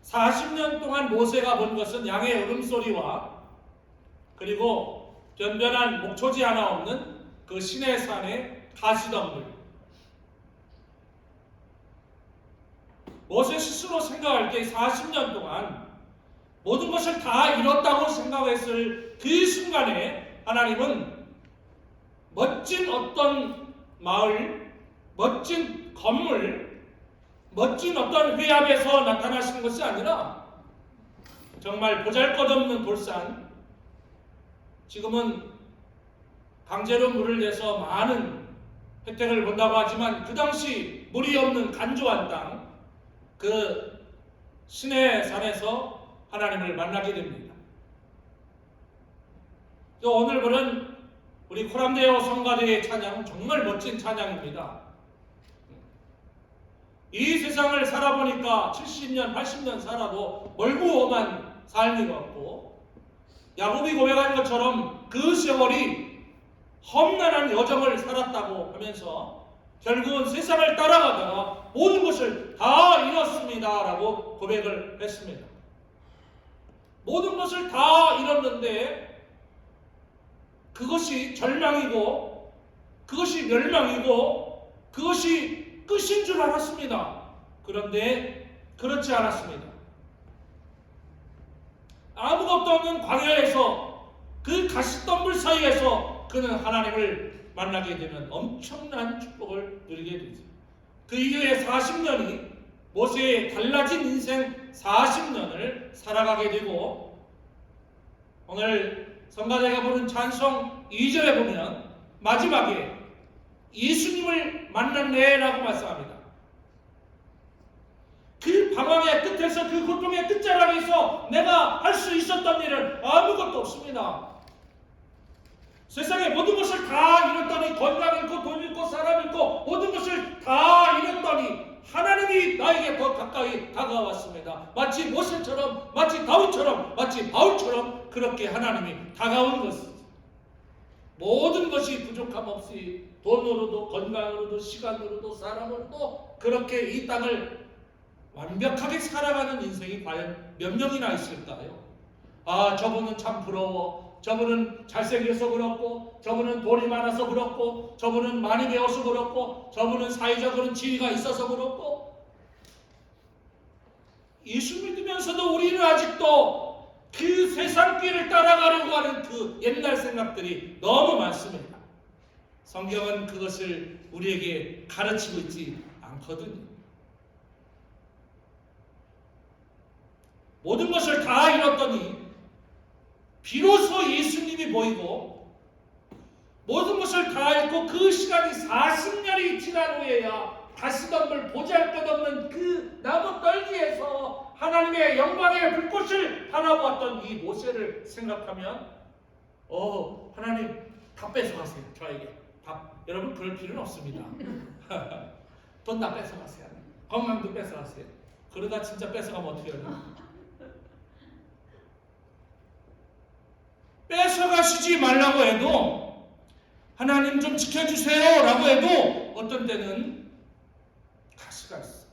40년 동안 모세가 본 것은 양의 울음소리와 그리고 변변한 목초지 하나 없는 그 시내산의 가시덤불. 모세 스스로 생각할 때 40년 동안 모든 것을 다 잃었다고 생각했을 그 순간에 하나님은 멋진 어떤 마을, 멋진 건물, 멋진 어떤 회합에서 나타나시는 것이 아니라 정말 보잘것없는 돌산, 지금은 강제로 물을 내서 많은 혜택을 본다고 하지만 그 당시 물이 없는 간조한 땅, 그 시내 산에서 하나님을 만나게 됩니다. 또 오늘 부른 우리 코람데오 성가대의 찬양은 정말 멋진 찬양입니다. 이 세상을 살아보니까 70년, 80년 살아도 멀고 험한 삶이 같고, 야곱이 고백한 것처럼 그 세월이 험난한 여정을 살았다고 하면서 결국은 세상을 따라가다가 모든 것을 다 잃었습니다 라고 고백을 했습니다. 모든 것을 다 잃었는데 그것이 절망이고 그것이 멸망이고 그것이 끝인 줄 알았습니다. 그런데 그렇지 않았습니다. 아무것도 없는 광야에서 그 가시덤불 사이에서 그는 하나님을 만나게 되는 엄청난 축복을 누리게 되죠. 그 이후에 40년이 모세의 달라진 인생 40년을 살아가게 되고, 오늘 성가대가 부른 찬송 2절에 보면 마지막에 예수님을 만났네라고 말씀합니다. 그 방황의 끝에서, 그 고통의 끝자락에서 내가 할 수 있었던 일은 아무것도 없습니다. 세상의 모든 것을 다 잃었더니, 건강 잃고 돈 잃고 사람 잃고 모든 것을 다 잃었더니 하나님이 나에게 더 가까이 다가왔습니다. 마치 모세처럼, 마치 다윗처럼, 마치 바울처럼 그렇게 하나님이 다가온 것이죠. 모든 것이 부족함 없이 돈으로도 건강으로도 시간으로도 사람으로도 그렇게 이 땅을 완벽하게 살아가는 인생이 과연 몇 명이나 있을까요? 아, 저분은 참 부러워. 저분은 잘생겨서 그렇고, 저분은 돈이 많아서 그렇고, 저분은 많이 배워서 그렇고, 저분은 사회적으로는 지위가 있어서 그렇고. 예수 믿으면서도 우리는 아직도 그 세상 길을 따라가려고 하는 그 옛날 생각들이 너무 많습니다. 성경은 그것을 우리에게 가르치고 있지 않거든요. 모든 것을 다 잃었더니 비로소 예수님이 보이고, 모든 것을 다 잃고 그 시간이 40년이 지난 후에야 가시덤불 보잘것없는 그 나무 떨기에서 하나님의 영광의 불꽃을 바라보았던 이 모세를 생각하면 하나님 다 뺏어가세요. 저에게 여러분 그럴 필요는 없습니다. 돈 다 뺏어가세요. 건강도 뺏어가세요. 그러다 진짜 뺏어가면 어떻게 해요? 뺏어가시지 말라고 해도, 하나님 좀 지켜주세요 라고 해도 어떤 때는 가시가 있어.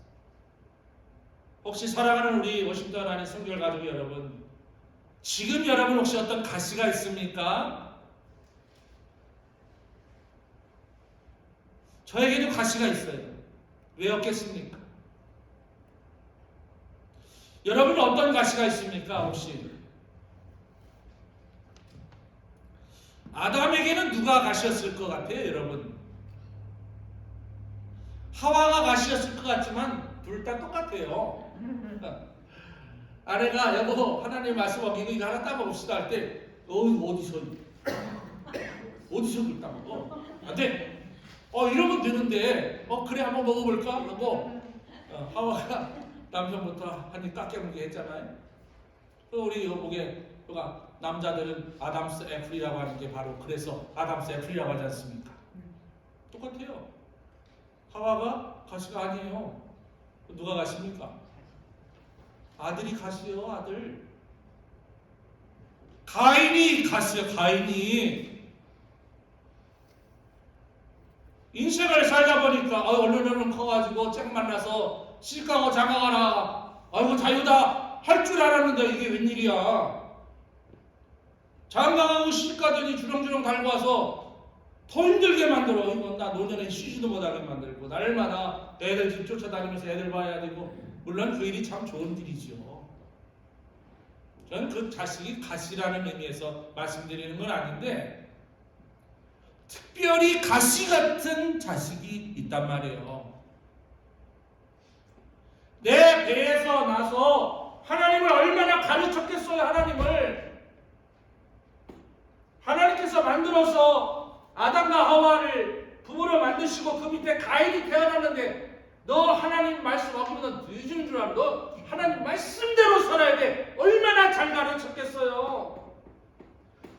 혹시 살아가는 우리 워싱턴 안의 성결 가족 여러분, 지금 여러분 혹시 어떤 가시가 있습니까? 저에게도 가시가 있어요. 왜 없겠습니까? 여러분은 어떤 가시가 있습니까? 혹시 아담에게는 누가 가시였을 것 같아요, 여러분? 하와가 가시였을 것 같지만 둘 다 똑같아요. 아내가 여보 하나님 말씀 어기고 이거 하나 따먹읍시다 할 때 어디서 따먹어? 안 돼. 이러면 되는데 그래 한번 먹어볼까? 하고 하와가 남편부터 한 입 깎여먹게 했잖아요. 우리 여보게 남자들은 아담스 애플이라고 하는 게 바로 그래서 아담스 애플이라고 하지 않습니까? 똑같아요. 하와가 가시가 아니에요. 누가 가십니까? 아들이 가시요, 아들. 가인이 가시요, 가인이. 인생을 살다 보니까 얼른 커가지고 짝 만나서 시집가고 장가가라, 아이고 자유다 할 줄 알았는데 이게 웬일이야. 장가가고 시집가더니 주렁주렁 달고 와서 더 힘들게 만들어. 이거 나 노년에 쉬지도 못하게 만들고, 날마다 애들 집 쫓아다니면서 애들 봐야 되고. 물론 그 일이 참 좋은 일이죠. 저는 그 자식이 가시라는 의미에서 말씀드리는 건 아닌데, 특별히 가시 같은 자식이 있단 말이에요. 내 배에서 나서 하나님을 얼마나 가르쳤겠어요. 하나님께서 만들어서 아담과 하와를 부부로 만드시고 그 밑에 가인이 태어났는데 너 하나님 말씀 어기면 늦은 줄 알아. 너 하나님 말씀대로 살아야 돼. 얼마나 잘 가르쳤겠어요.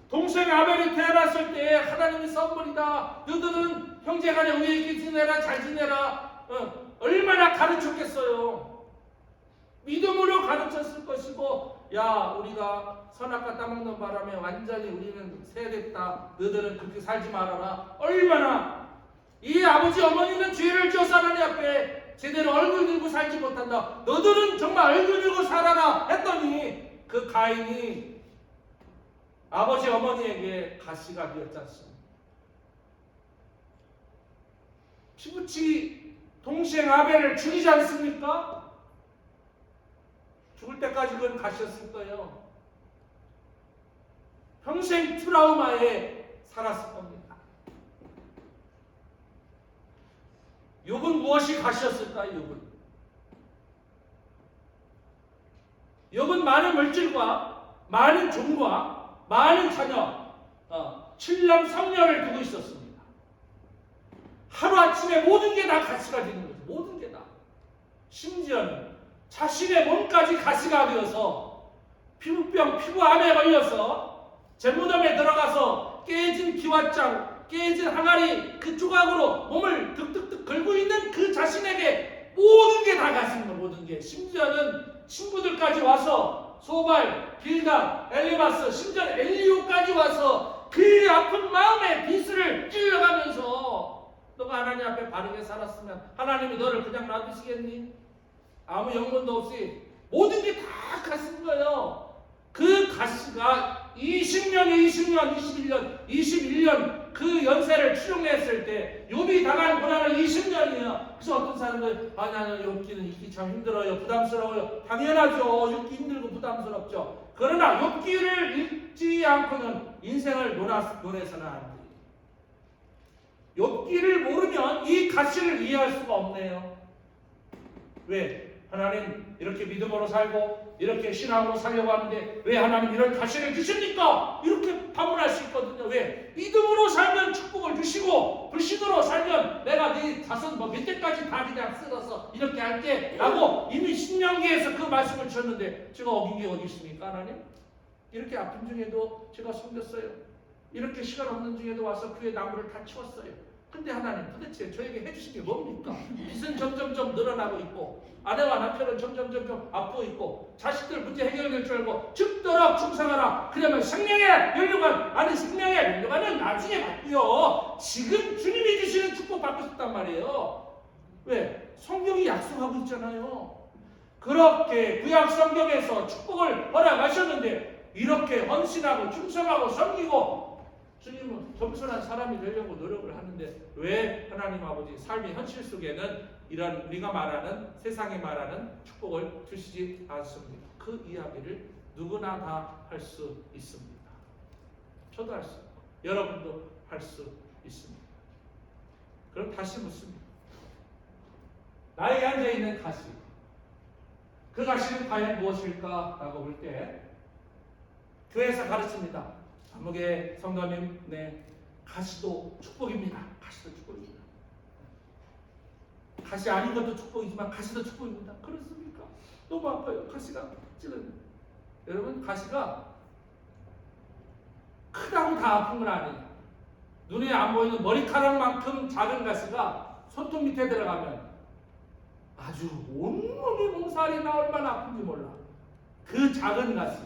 동생 아벨이 태어났을 때 하나님이 선물이다. 너희들은 형제간에 의에 있게 지내라. 잘 지내라. 얼마나 가르쳤겠어요. 믿음으로 가르쳤을 것이고 야 우리가 선악과 따먹는 바람에 완전히 우리는 세됐다. 너희들은 그렇게 살지 말아라. 얼마나 이 아버지 어머니는 죄를 지어서 하나님 앞에 제대로 얼굴 들고 살지 못한다. 너희들은 정말 얼굴 들고 살아라 했더니 그 가인이 아버지 어머니에게 가시가 되었지 않습니까? 피부치 동생 아벨을 죽이지 않습니까? 죽을 때까지 그건 가셨을 거예요. 평생 트라우마에 살았을 겁니다. 욥은 무엇이 가셨을까요? 욥은 많은 물질과 많은 종과 많은 자녀 7남 3녀를 두고 있었습니다. 하루아침에 모든 게 다 가시가 되는 거죠. 모든 게 다. 심지어는 자신의 몸까지 가시가 되어서 피부병, 피부암에 걸려서 재무덤에 들어가서 깨진 기왓장, 깨진 항아리 그 조각으로 몸을 득득득 걸고 있는 그 자신에게 모든 게 다 가시는 거예요. 모든 게. 심지어는 친구들까지 와서 소발, 빌가, 엘리마스, 심지어 엘리오까지 와서 그 아픈 마음에 비스를 찔러가면서 너가 하나님 앞에 바르게 살았으면 하나님이 너를 그냥 놔두시겠니? 아무 영문도 없이 모든 게 다 가신 거예요. 그 가시가 20년에 20년, 21년, 21년 그 연세를 추종했을 때 욥이 당한 고난은 20년이에요. 그래서 어떤 사람들 나는 욥기는 읽기 참 힘들어요. 부담스러워요. 당연하죠. 읽기 힘들고 부담스럽죠. 그러나 욥기를 읽지 않고는 인생을 논해서는 안 돼요. 욥기를 모르면 이 가시를 이해할 수가 없네요. 왜? 하나님 이렇게 믿음으로 살고 이렇게 신앙으로 살려고 하는데 왜 하나님 이런 가시를 주십니까? 이렇게 반문할 수 있거든요. 왜? 믿음으로 살면 축복을 주시고 불신으로 살면 내가 네 자손 몇 대까지 다 그냥 쓸어서 이렇게 할게 라고 이미 신명기에서 그 말씀을 주셨는데 제가 어긴 게 어디 있습니까? 하나님? 이렇게 아픈 중에도 제가 섬겼어요. 이렇게 시간 없는 중에도 와서 교회 나무를 다 치웠어요. 근데 하나님 도대체 저에게 해주신 게 뭡니까? 빚은 점점점 늘어나고 있고 아내와 남편은 점점 아프고 있고 자식들 문제 해결될 줄 알고 죽도록 충성하라. 그러면 생명의 연료관 아니 생명의 연료관은 나중에 받고요. 지금 주님이 주시는 축복 받고 싶단 말이에요. 왜? 성경이 약속하고 있잖아요. 그렇게 구약 성경에서 축복을 허락하셨는데 이렇게 헌신하고 충성하고 섬기고 주님은 겸손한 사람이 되려고 노력을 하는데 왜 하나님 아버지 삶의 현실 속에는 이런 우리가 말하는 세상에 말하는 축복을 주시지 않습니다. 그 이야기를 누구나 다 할 수 있습니다. 저도 할 수 있고 여러분도 할 수 있습니다. 그럼 다시 묻습니다. 나에게 앉아있는 가시 그 가시는 과연 무엇일까? 라고 볼 때 교회에서 가르칩니다. 아무개 성도님, 네, 가시도 축복입니다. 가시도 축복입니다. 가시 아닌 것도 축복이지만 가시도 축복입니다. 그렇습니까? 너무 아파요. 가시가 찌르면. 여러분 가시가 크다고 다 아픈 건 아니에요. 눈에 안 보이는 머리카락만큼 작은 가시가 손톱 밑에 들어가면 아주 온몸이 몸살이나 얼마나 아픈지 몰라. 그 작은 가시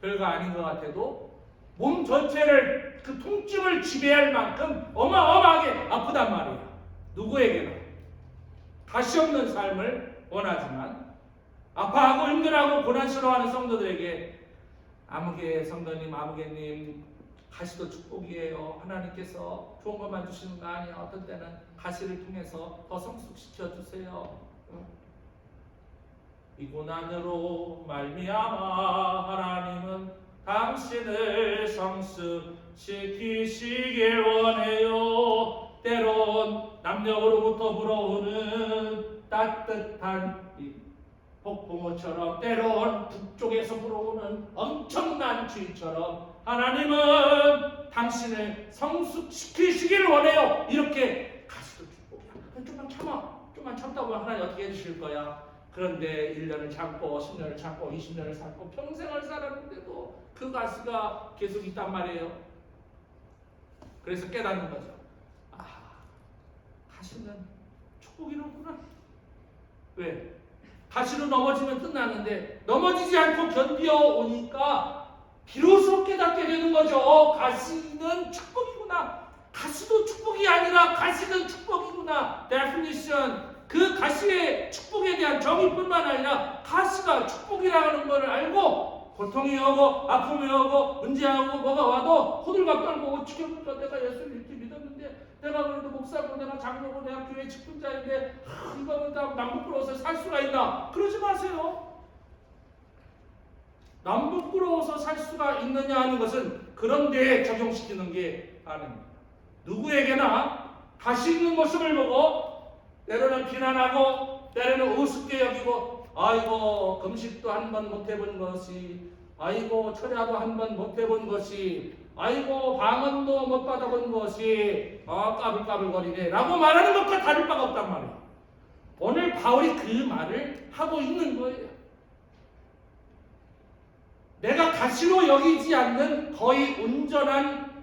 별거 아닌 것 같아도 몸 전체를 그 통증을 지배할 만큼 어마어마하게 아프단 말이야. 누구에게나 가시 없는 삶을 원하지만 아파하고 힘들어하고 고난스러워하는 성도들에게 아무개 성도님, 아무개님 가시도 축복이에요. 하나님께서 좋은 것만 주시는 거 아니에요. 어떤 때는 가시를 통해서 더 성숙시켜 주세요. 이 고난으로 말미암아 하나님은 당신을 성숙시키시길 원해요. 때론 남녀로부터 불어오는 따뜻한 폭풍우처럼 때론 북쪽에서 불어오는 엄청난 추위처럼 하나님은 당신을 성숙시키시길 원해요. 이렇게 가시도 축복이야. 좀만 참다 보면 하나님 어떻게 해주실 거야. 그런데 1년을 참고 10년을 참고 20년을 참고 평생을 살았는데도 그 가시가 계속 있단 말이에요. 그래서 깨닫는 거죠. 아, 가시는 축복이로구나. 왜? 가시로 넘어지면 끝나는데 넘어지지 않고 견뎌오니까 비로소 깨닫게 되는 거죠. 가시는 축복이구나. 가시도 축복이 아니라 가시는 축복이구나. definition. 그 가시의 축복에 대한 정의뿐만 아니라 가시가 축복이라는 것을 알고 고통이 오고 아픔이 오고 문제하고 뭐가 와도 호들갑 떨고 지금부터 내가 예수를 이렇게 믿었는데 내가 그래도 목사고 내가 장로고 내가 교회 직분자인데 이거는 다 남부끄러워서 살 수가 있나? 그러지 마세요. 남부끄러워서 살 수가 있느냐 하는 것은 그런데 적용시키는 게 아닙니다. 누구에게나 가시 있는 모습을 보고 때로는 비난하고 때로는 우습게 여기고 아이고 금식도 한 번 못 해본 것이 아이고 철야도 한 번 못 해본 것이 아이고 방언도 못 받아본 것이 까불까불거리네 라고 말하는 것과 다를 바가 없단 말이에요. 오늘 바울이 그 말을 하고 있는 거예요. 내가 가시로 여기지 않는 거의 온전한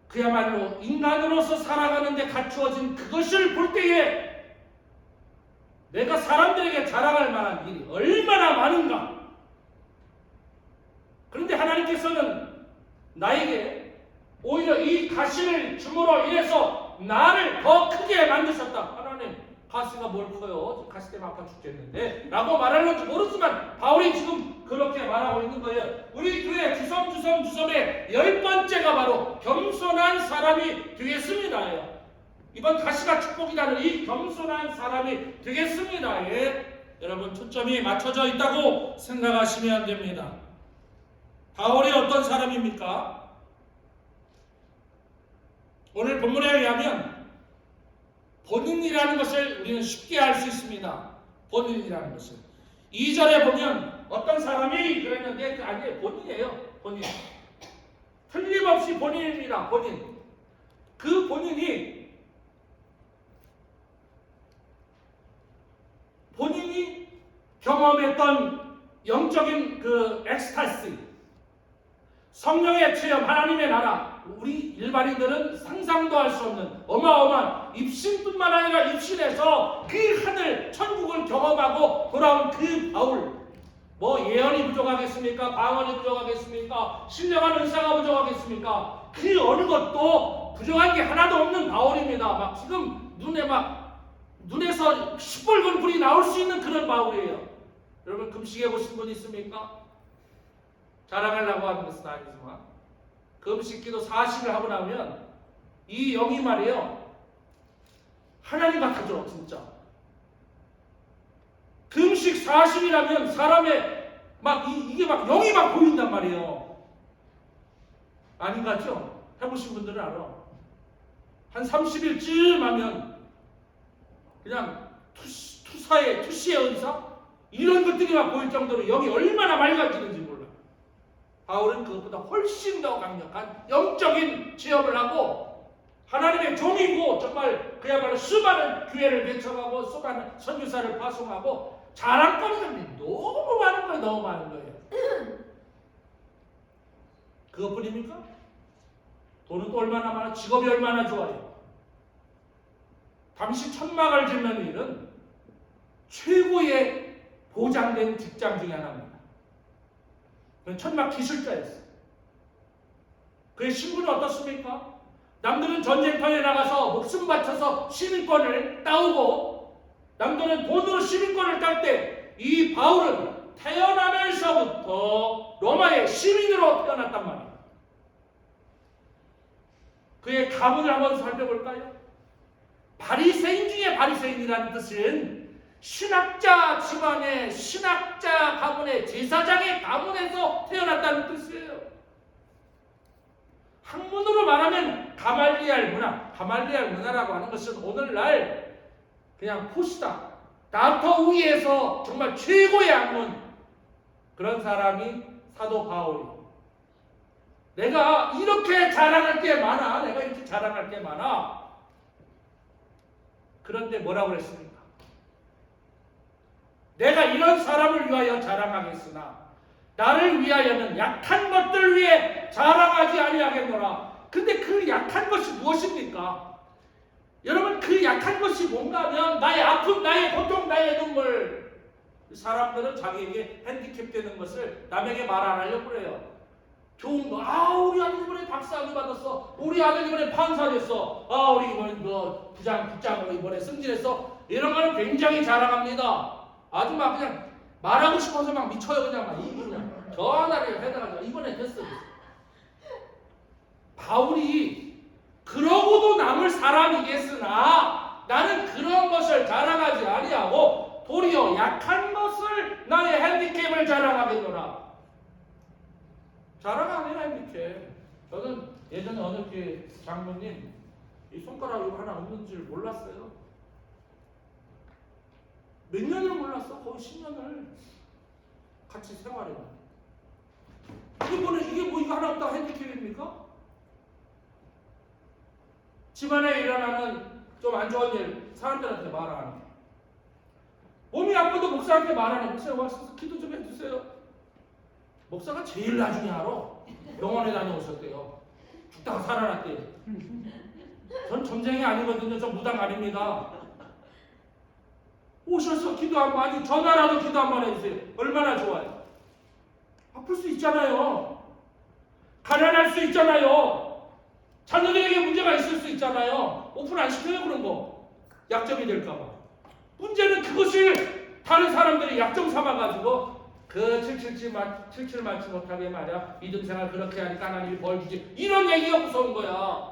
그야말로 인간으로서 살아가는데 갖추어진 그것을 볼 때에 내가 사람들에게 자랑할 만한 일이 얼마나 많은가. 그런데 하나님께서는 나에게 오히려 이 가시를 줌으로 인해서 나를 더 크게 만드셨다. 하나님, 가시가 뭘 커요? 가시 때문에 아파 죽겠는데 라고 말하는지 모르지만 바울이 지금 그렇게 말하고 있는 거예요. 우리 교회 주섬의 10번째가 바로 겸손한 사람이 되겠습니다예요. 이번 가시가 축복이라는 이 겸손한 사람이 되겠습니다에 여러분 초점이 맞춰져 있다고 생각하시면 됩니다. 바울이 어떤 사람입니까? 오늘 본문에 의하면 본인이라는 것을 우리는 쉽게 알 수 있습니다. 본인이라는 것을 2절에 보면 어떤 사람이 그랬는데 아니에요. 본인이에요. 본인. 틀림없이 본인입니다. 본인. 그 본인이 경험했던 영적인 그 엑스타시, 성령의 체험, 하나님의 나라, 우리 일반인들은 상상도 할 수 없는 어마어마한 입신뿐만 아니라 입신에서 그 하늘 천국을 경험하고 돌아온 그 바울, 뭐 예언이 부족하겠습니까? 방언이 부족하겠습니까? 신령한 은사가 부족하겠습니까? 그 어느 것도 부족한 게 하나도 없는 바울입니다. 막 지금 눈에서 시뻘건 불이 나올 수 있는 그런 바울이에요. 여러분 금식해 보신 분 있습니까? 자랑하려고 하는 것은 아니지만 금식기도 40일 하고 나면 이 영이 말이에요. 하나님 같아져 진짜. 금식 40일하면 사람의 이게 영이 보인단 말이에요. 아닌 것 같죠? 해보신 분들은 알아. 한 30일쯤 하면 그냥 투시의 은사? 이런 것들이 보일 정도로 영이 얼마나 맑아지는지 몰라. 바울은 그것보다 훨씬 더 강력한 영적인 체험을 하고 하나님의 종이고 정말 그야말로 수많은 교회를 개척하고 수많은 선교사를 파송하고 자랑거리들이 너무 많은 거예요. 너무 많은 거예요. 그것뿐입니까? 돈은 또 얼마나 많아? 직업이 얼마나 좋아요? 당시 천막을 짓는 일은 최고의 보장된 직장 중에 하나입니다. 천막 기술자였어요. 그의 신분은 어떻습니까? 남들은 전쟁터에 나가서 목숨 바쳐서 시민권을 따오고 남들은 돈으로 시민권을 딸 때 이 바울은 태어나면서부터 로마의 시민으로 태어났단 말이에요. 그의 가문을 한번 살펴볼까요? 바리새인 중에 바리새인이라는 뜻은 신학자 집안의 신학자 가문의 제사장의 가문에서 태어났다는 뜻이에요. 학문으로 말하면 가말리알 문화라고 하는 것은 오늘날 그냥 포시다. 나부터 위에서 정말 최고의 학문 그런 사람이 사도 바울이. 내가 이렇게 자랑할 게 많아. 내가 이렇게 자랑할 게 많아. 그런데 뭐라고 그랬습니까? 내가 이런 사람을 위하여 자랑하겠으나 나를 위하여는 약한 것들 위해 자랑하지 아니하겠노라. 근데 그 약한 것이 무엇입니까? 여러분, 그 약한 것이 뭔가 하면 나의 아픔, 나의 고통, 나의 눈물. 사람들은 자기에게 핸디캡 되는 것을 남에게 말 안 하려고 그래요. 좋은 거, 우리 아들 이번에 박사학위 받았어. 우리 아들 이번에 판사 됐어. 우리 이번에 부장으로 이번에 승진했어. 이런 거는 굉장히 자랑합니다. 아주 막 그냥 말하고 싶어서 막 미쳐요. 그냥 막 입이 그냥 전화를 해다가 이번에 됐어. 바울이 그러고도 남을 사람이겠으나 나는 그런 것을 자랑하지 아니하고 도리어 약한 것을 나의 핸디캡을 자랑하겠노라. 자랑 안 해요, 핸디캡. 저는 예전에 어느 교회 장로님 이 손가락 이거 하나 없는 줄 몰랐어요. 몇 년을 몰랐어? 거의 10년을 같이 생활해요. 이게 뭐 이거 하나 없다고 핸디캡입니까? 집안에 일어나는 좀 안 좋은 일 사람들한테 말 안 해. 몸이 아파도 목사한테 말 안 해. 목사 와서 기도 좀 해주세요. 목사가 제일 나중에 알아. 병원에 다녀오셨대요. 죽다가 살아났대요. 전 점쟁이 아니거든요. 저 무당 아닙니다. 오셔서 기도 한번, 전화라도 기도 한번 해주세요. 얼마나 좋아요. 아플 수 있잖아요. 가난할 수 있잖아요. 자녀들에게 문제가 있을 수 있잖아요. 오픈 안 시켜요, 그런 거. 약점이 될까봐. 문제는 그것을 다른 사람들이 약점 삼아가지고 그 77 맞지 못하게 말이야. 믿음 생활 그렇게 하니까 하나님이 벌 주지. 이런 얘기가 무서운 거야.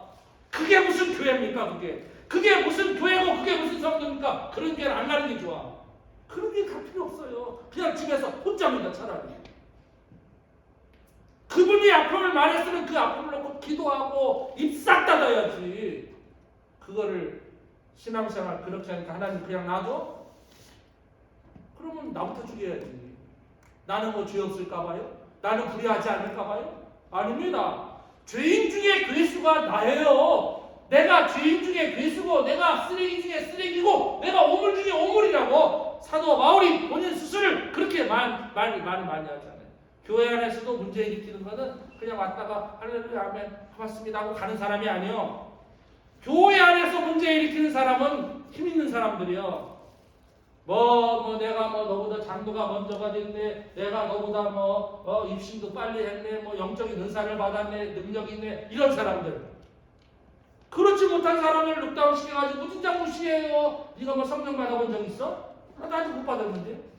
그게 무슨 교회입니까, 그게? 그게 무슨 교회고 그게 무슨 성도입니까? 그런 교회는 안 가는 게 좋아. 그런 게 다 필요 없어요. 그냥 집에서 혼자입니다, 차라리. 그분이 아픔을 말했으면 그 아픔을 놓고 기도하고 입 싹 닫아야지. 그거를 신앙생활 그렇게 하니까 하나님 그냥 놔둬? 그러면 나부터 죽여야지. 나는 뭐 죄 없을까 봐요? 나는 불의하지 않을까 봐요? 아닙니다. 죄인 중에 괴수가 나예요. 내가 죄인 중에 괴수고 내가 쓰레기 중에 쓰레기고 내가 오물 중에 오물이라고 사도 바울이 본인 스스로를 그렇게 많이 하잖아요. 교회 안에서도 문제 일으키는 거는 그냥 왔다가 할렐루야 아멘 고맙습니다 하고 가는 사람이 아니요. 교회 안에서 문제 일으키는 사람은 힘 있는 사람들이요. 내가 너보다 장도가 먼저가 됐네. 내가 너보다 입신도 빨리 했네. 영적인 은사를 받았네. 능력이 있네. 이런 사람들. 그렇지 못한 사람을 룩다운 시켜가지고 무슨 장무시해요. 네가 성령 받아본 적 있어? 나도 아직 못 받았는데.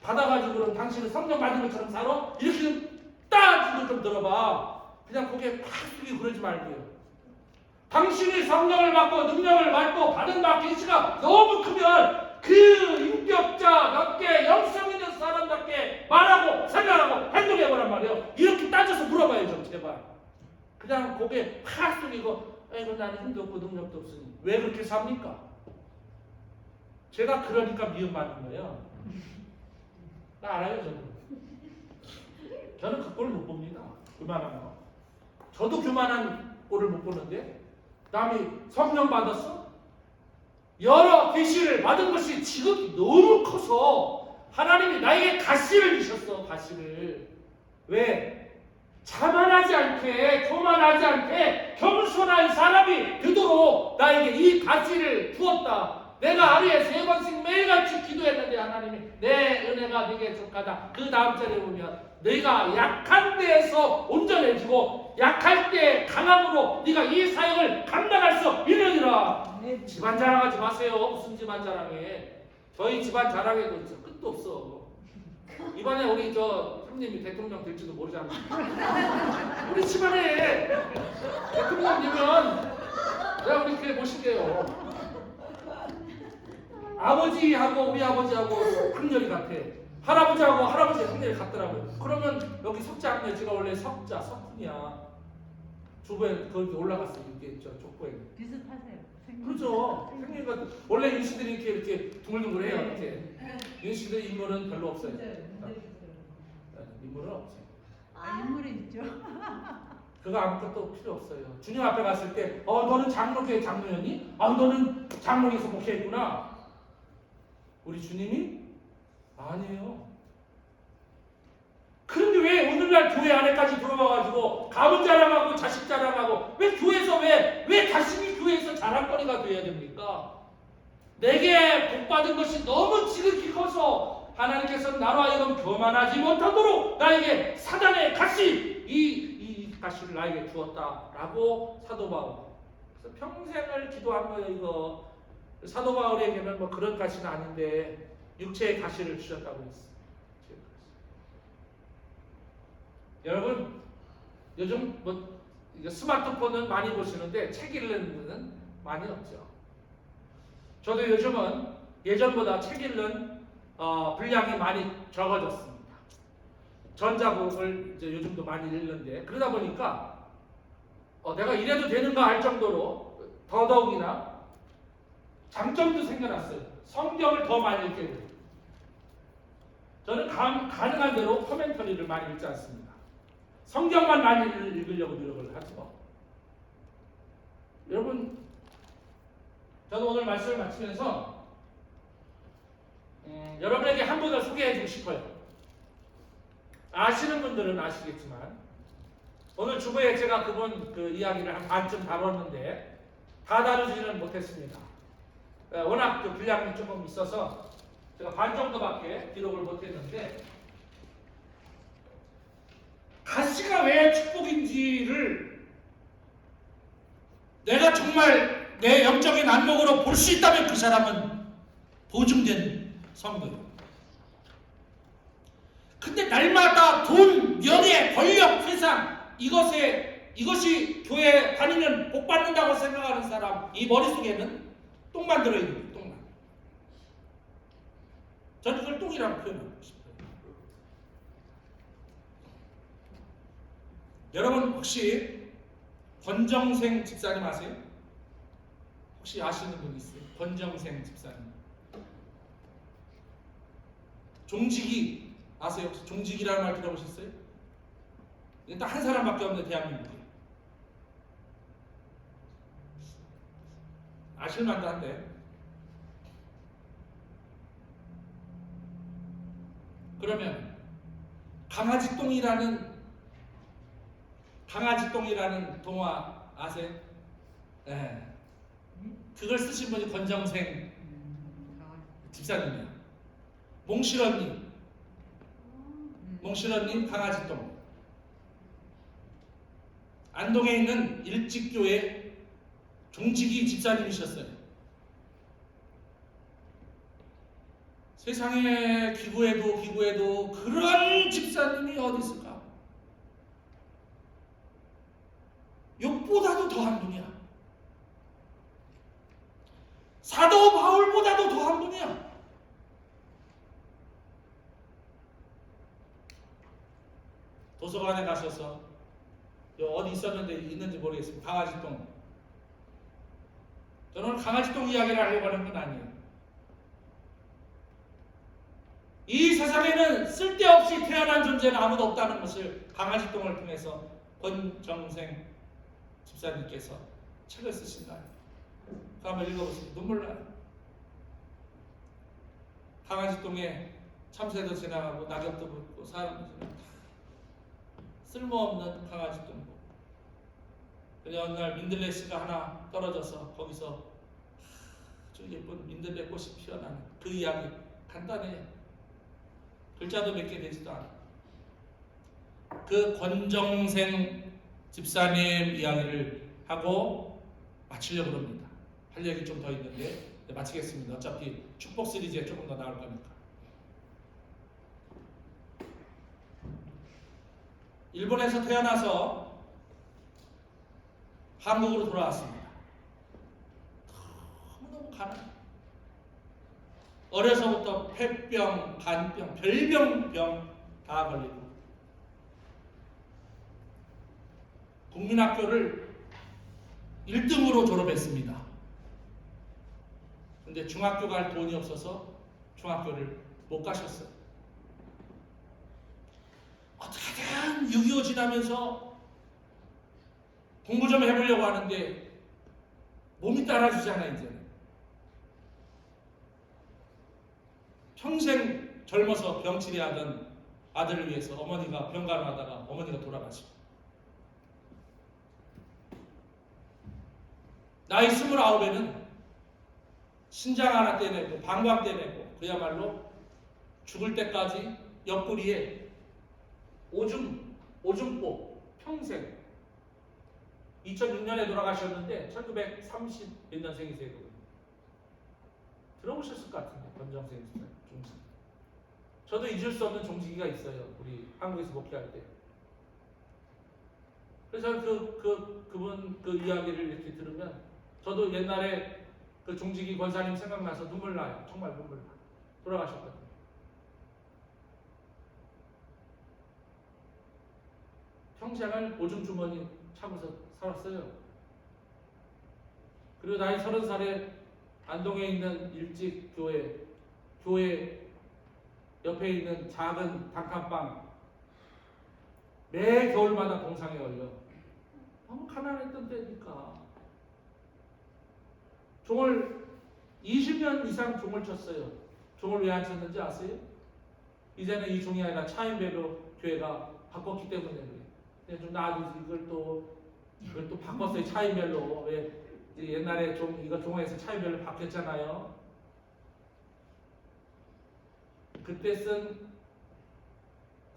받아가지고 그럼 당신은 성령 받은 것처럼 살아? 이렇게 좀 따지고 좀 들어봐. 그냥 고개 팍 숙이고 그러지 말고요. 당신이 성령을 받고 능력을 받고 받은 바 계시가 너무 크면 그 인격자답게 영성 있는 사람답게 말하고 생각하고 행동해보란 말이에요. 이렇게 따져서 물어봐요 좀 제발. 그냥 고개 팍 숙이고 아이고 나는 힘도 없고 능력도 없으니 왜 그렇게 삽니까? 제가 그러니까 미움받는 거예요. 나 알아요 저는 그 꼴을 못 봅니다. 그만한 거. 저도 그만한 꼴을 못 보는데 남이 성령 받았어? 여러 계시를 받은 것이 지극히 너무 커서 하나님이 나에게 가시를 주셨어. 가시를. 왜? 자만하지 않게 교만하지 않게 겸손한 사람이 되도록 나에게 이 가시를 주었다. 내가 하루에 3번씩 매일같이 기도했는데 하나님이 내 은혜가 네게 족하다. 그 다음 절에 보면 네가 약한 데에서 온전해지고 약할 때 강함으로 네가 이 사역을 감당할 수 있느니라. 집안 자랑하지 마세요. 무슨 집안 자랑해. 저희 집안 자랑에도 끝도 없어. 이번에 우리 형님이 대통령 될지도 모르잖아. 우리 집안에 대통령 되면 내가 우리 교회 모실게요. 아버지하고 우리 아버지하고 학렬이 같아. 할아버지하고 할아버지 학렬이 같더라고요. 그러면 여기 석자 학렬 제가 원래 석자 석훈이야. 주부에 거기 올라갔어요. 이게 저 족보에. 비슷하세요. 그렇죠. 생긴가 원래 윤씨들이 이렇게 둥글둥글해요. 이렇게. 윤씨들 인물은 별로 없어요. 인물은 없어요. 인물이 있죠. 그거 아무것도 필요 없어요. 주님 앞에 갔을 때, 너는 장로교회 장로였니? 너는 장로에서 목회했구나. 우리 주님이 아니에요. 그런데 왜 오늘날 교회 안에까지 들어와가지고 가문 자랑하고 자식 자랑하고 왜 교회에서 왜 자식이 교회에서 자랑거리가 돼야 됩니까? 내게 복받은 것이 너무 지극히 커서 하나님께서는 나로 하여금 교만하지 못하도록 나에게 사단의 가시 이 가시를 나에게 주었다라고 사도 바울. 그래서 평생을 기도한 거예요. 이거 사도 바울에게는 뭐 그런 가시는 아닌데 육체의 가시를 주셨다고 했어요. 여러분 요즘 뭐 스마트폰은 많이 보시는데 책 읽는 분은 많이 없죠. 저도 요즘은 예전보다 책 읽는 분량이 많이 적어졌습니다. 전자북을 이제 요즘도 많이 읽는데 그러다 보니까 내가 이래도 되는가 할 정도로 더더욱이나 장점도 생겨났어요. 성경을 더 많이 읽게 돼요. 저는 가능한 대로 코멘터리를 많이 읽지 않습니다. 성경만 많이 읽으려고 노력을 하죠. 여러분, 저도 오늘 말씀을 마치면서 여러분에게 한 분을 소개해주고 싶어요. 아시는 분들은 아시겠지만 오늘 주보에 제가 그분 그 이야기를 한 반쯤 다뤘는데 다 다루지는 못했습니다. 워낙 그 분량이 조금 있어서 제가 반 정도밖에 기록을 못했는데 가시가 왜 축복인지를 내가 정말 내 영적인 안목으로 볼 수 있다면 그 사람은 보증된 성도예요. 근데 날마다 돈, 명예, 권력, 세상 이것이 교회 다니면 복 받는다고 생각하는 사람 이 머릿속에는 똥만 들어있는 거예요. 똥만. 저는 그걸 똥이라고 표현하고 싶어요. 여러분 혹시 권정생 집사님 아세요? 혹시 아시는 분 있어요? 권정생 집사님. 종직이 아세요? 혹시 종직이라는 말 들어보셨어요? 딱 한 사람밖에 없는 대한민국에. 아실만도 한데. 그러면 강아지똥이라는 동화 아세요? 네. 그걸 쓰신 분이 권정생 집사님이에요. 몽실언님 강아지똥. 안동에 있는 일직교회 종직이 집사님이셨어요. 세상에 기구해도 그런 집사님이 어디 있을까? 욕보다도 더한 분이야. 사도 바울보다도 더한 분이야. 도서관에 가셔서 어디 있었는데 있는지 모르겠습니다. 강아지똥. 저는 강아지똥 이야기를 하려고 하는 건 아니에요. 이 세상에는 쓸데없이 태어난 존재는 아무도 없다는 것을 강아지똥을 통해서 권정생 집사님께서 책을 쓰신다. 한번 읽어보세요. 눈물 나요. 강아지똥에 참새도 지나가고 낙엽도 붙고 사람도 지나가고 쓸모없는 강아지똥. 근데 어느 날 민들레 씨가 하나 떨어져서 거기서 아주 예쁜 민들레 꽃이 피어나는 그 이야기. 간단해요. 글자도 몇 개 되지도 않아. 그 권정생 집사님 이야기를 하고 마치려고 합니다. 할 얘기 좀 더 있는데 마치겠습니다. 어차피 축복 시리즈에 조금 더 나올 거니까. 일본에서 태어나서 한국으로 돌아왔습니다. 너무너무 가난해. 어려서부터 폐병, 간병, 별병 다 걸리고 국민학교를 1등으로 졸업했습니다. 근데 중학교 갈 돈이 없어서 중학교를 못 가셨어요. 어떻게든 6.25 지나면서 공부 좀 해보려고 하는데 몸이 따라주잖아요. 이제는 평생 젊어서 병치레하던 아들을 위해서 어머니가 병간호하다가 어머니가 돌아가시고, 나이 29에는 신장 하나 떼내고 방광 떼내고 그야말로 죽을 때까지 옆구리에 오줌보 평생. 2006년에 돌아가셨는데 1930 몇 년생이세요? 들어보셨을 것 같은데, 권정생 종직. 저도 잊을 수 없는 종직이가 있어요. 우리 한국에서 목회할 때. 그래서 그분 그 이야기를 이렇게 들으면 저도 옛날에 그 종직이 권사님 생각나서 눈물 나요. 정말 눈물 나요. 돌아가셨거든요. 평생을 오줌 주머니 차면서 살았어요. 그리고 나이 30살에 안동에 있는 일찍 교회 옆에 있는 작은 단칸방 매 겨울마다 동상에 걸려. 너무 가난했던 때니까 종을 20년 이상 종을 쳤어요. 종을 왜 안 쳤는지 아세요? 이제는 이 종이 아니라 차인배로 교회가 바꿨기 때문에 그래요. 근데 좀 나도 이걸 또 바꿨어요. 차인별로. 왜 옛날에 이거 종에서 차인별로 바뀌었잖아요. 그때 쓴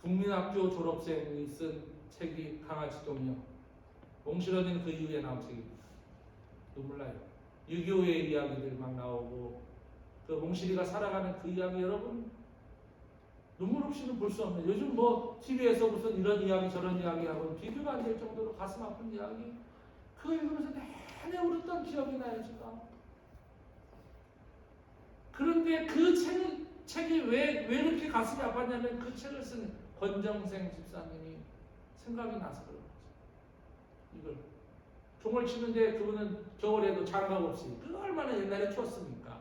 국민학교 졸업생이 쓴 책이 강아지똥이요. 몽실언니는 그 이후에 나온 책입니다. 눈물 나요. 6.25의 이야기들 막 나오고 그 몽실이가 살아가는 그 이야기, 여러분 눈물 없이는 볼 수 없는, 요즘 뭐 TV에서 무슨 이런 이야기 저런 이야기하고 비교가 안 될 정도로 가슴 아픈 이야기, 그거 읽으면서 내내 울었던 기억이 나요 제가. 그런데 그 책이 왜 그렇게 가슴이 아팠냐면 그 책을 쓴 권정생 집사님이 생각이 나서 그런 거죠. 이걸 종을 치는데 그분은 겨울에도 장갑 없이, 그 얼마나 옛날에 추웠습니까?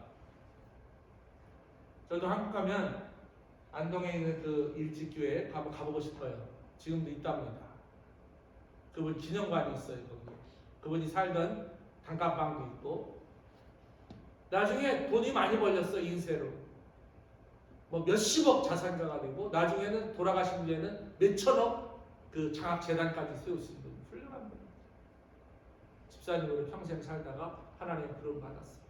저도 한국 가면 안동에 있는 그 일찍교회 가보고 싶어요. 지금도 있답니다. 그분 기념관이 있어요 거기. 그분이 살던 단칸방도 있고, 나중에 돈이 많이 벌렸어 인세로. 뭐 몇십억 자산가가 되고, 나중에는 돌아가신 뒤에는 몇천억 그 장학재단까지 세우신 분, 훌륭한 분. 집사님으로 평생 살다가 하나님 부름 받았어요.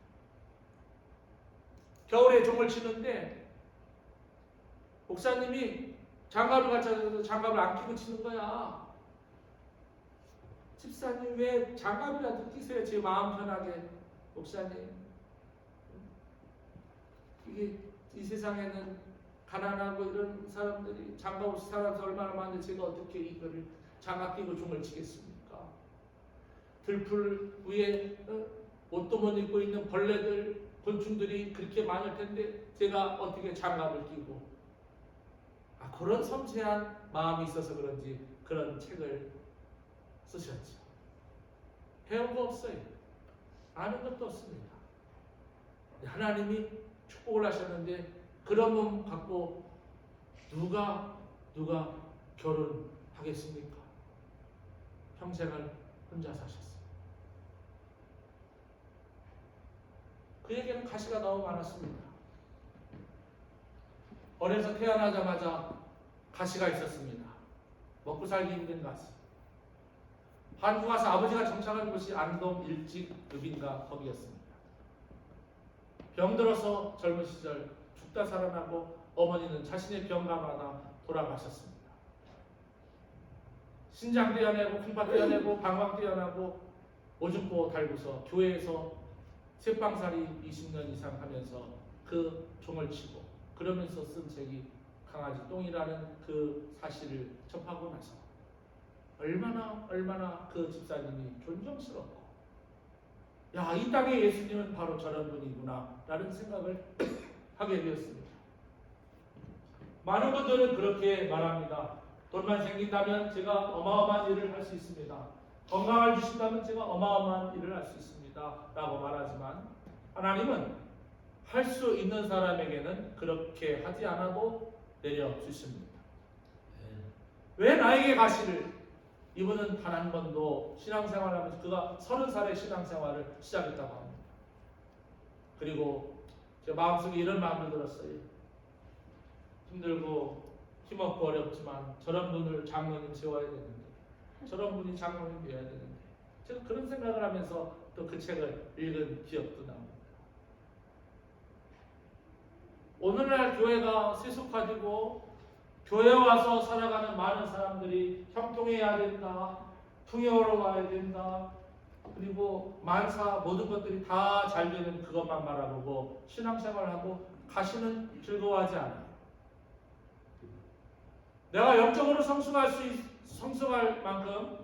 겨울에 종을 치는데 목사님이 장갑을 갖다 줘서 장갑을 안 끼고 치는 거야. 집사님 왜 장갑이라도 끼세요? 제 마음 편하게. 목사님, 이게 이 세상에는 가난하고 이런 사람들이 장갑 없이 살아서 얼마나 많은데 제가 어떻게 이거를 장갑 끼고 종을 치겠습니까? 들풀 위에 옷도 못 입고 있는 벌레들, 곤충들이 그렇게 많을 텐데 제가 어떻게 장갑을 끼고. 그런 섬세한 마음이 있어서 그런지 그런 책을 쓰셨죠. 배운 거 없어요. 아는 것도 없습니다. 하나님이 축복을 하셨는데 그런 몸 갖고 누가 결혼하겠습니까? 평생을 혼자 사셨어요. 그에게는 가시가 너무 많았습니다. 어려서 태어나자마자 가시가 있었습니다. 먹고 살기 힘든 가시. 한국 와서 아버지가 정착한 곳이 안동 일찍읍인가 거기였습니다. 병들어서 젊은 시절 죽다 살아나고 어머니는 자신의 병감하다 돌아가셨습니다. 신장 떼어내고 콩팥 떼어내고 방광 떼어내고 오줌보 달고서 교회에서 쇠빵살이 20년 이상 하면서 그 종을 치고 그러면서 쓴 책이 강아지 똥이라는 그 사실을 접하고 나서 얼마나 그 집사님이 존경스럽고, 야, 이 땅의 예수님은 바로 저런 분이구나 라는 생각을 하게 되었습니다. 많은 분들은 그렇게 말합니다. 돈만 생긴다면 제가 어마어마한 일을 할 수 있습니다. 건강을 주신다면 제가 어마어마한 일을 할 수 있습니다 라고 말하지만, 하나님은 할 수 있는 사람에게는 그렇게 하지 않아도 내려주십니다. 왜 나에게 가시를? 이분은 단 한 번도 신앙생활하면서, 그가 30살에 신앙생활을 시작했다고 합니다. 그리고 제 마음속에 이런 마음을 들었어요. 힘들고 힘없고 어렵지만 저런 분을 장로님 세워야 되는데, 저런 분이 장로님 되어야 되는데, 제가 그런 생각을 하면서 또 그 책을 읽은 기억도 납니다. 오늘날 교회가 세속화되고 교회 와서 살아가는 많은 사람들이 형통해야 된다, 풍요로 가야 된다, 그리고 만사 모든 것들이 다 잘 되는 그것만 바라보고 신앙생활하고 가시는 즐거워하지 않아요. 내가 영적으로 성숙할 만큼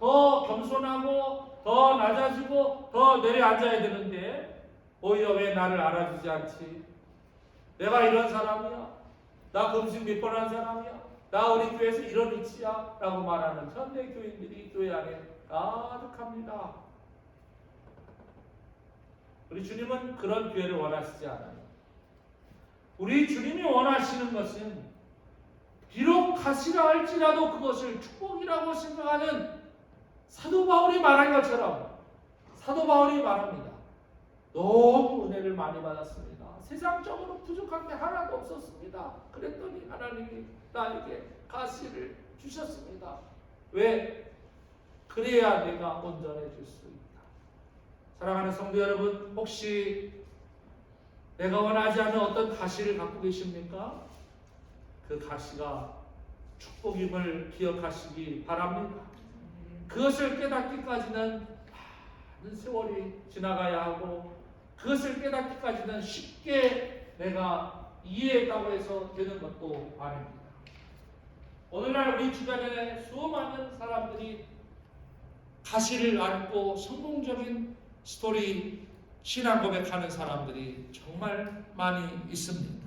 더 겸손하고 더 낮아지고 더 내려앉아야 되는데, 오히려 왜 나를 알아주지 않지? 내가 이런 사람이야, 나 금식 몇 번 한 사람이야, 나 우리 교회에서 이런 위치야 라고 말하는 현대 교인들이 교회 안에 가득합니다. 우리 주님은 그런 교회를 원하시지 않아요. 우리 주님이 원하시는 것은 비록 가시라 할지라도 그것을 축복이라고 생각하는, 사도 바울이 말한 것처럼 사도 바울이 말합니다. 너무 은혜를 많이 받았습니다. 세상적으로 부족한 게 하나도 없었습니다. 그랬더니 하나님이 나에게 가시를 주셨습니다. 왜? 그래야 내가 온전해질 수 있다. 사랑하는 성도 여러분, 혹시 내가 원하지 않는 어떤 가시를 갖고 계십니까? 그 가시가 축복임을 기억하시기 바랍니다. 그것을 깨닫기까지는 많은 세월이 지나가야 하고, 그것을 깨닫기까지는 쉽게 내가 이해했다고 해서 되는 것도 아닙니다. 오늘날 우리 주변에 수많은 사람들이 가시를 안고 성공적인 스토리, 신앙 고백하는 사람들이 정말 많이 있습니다.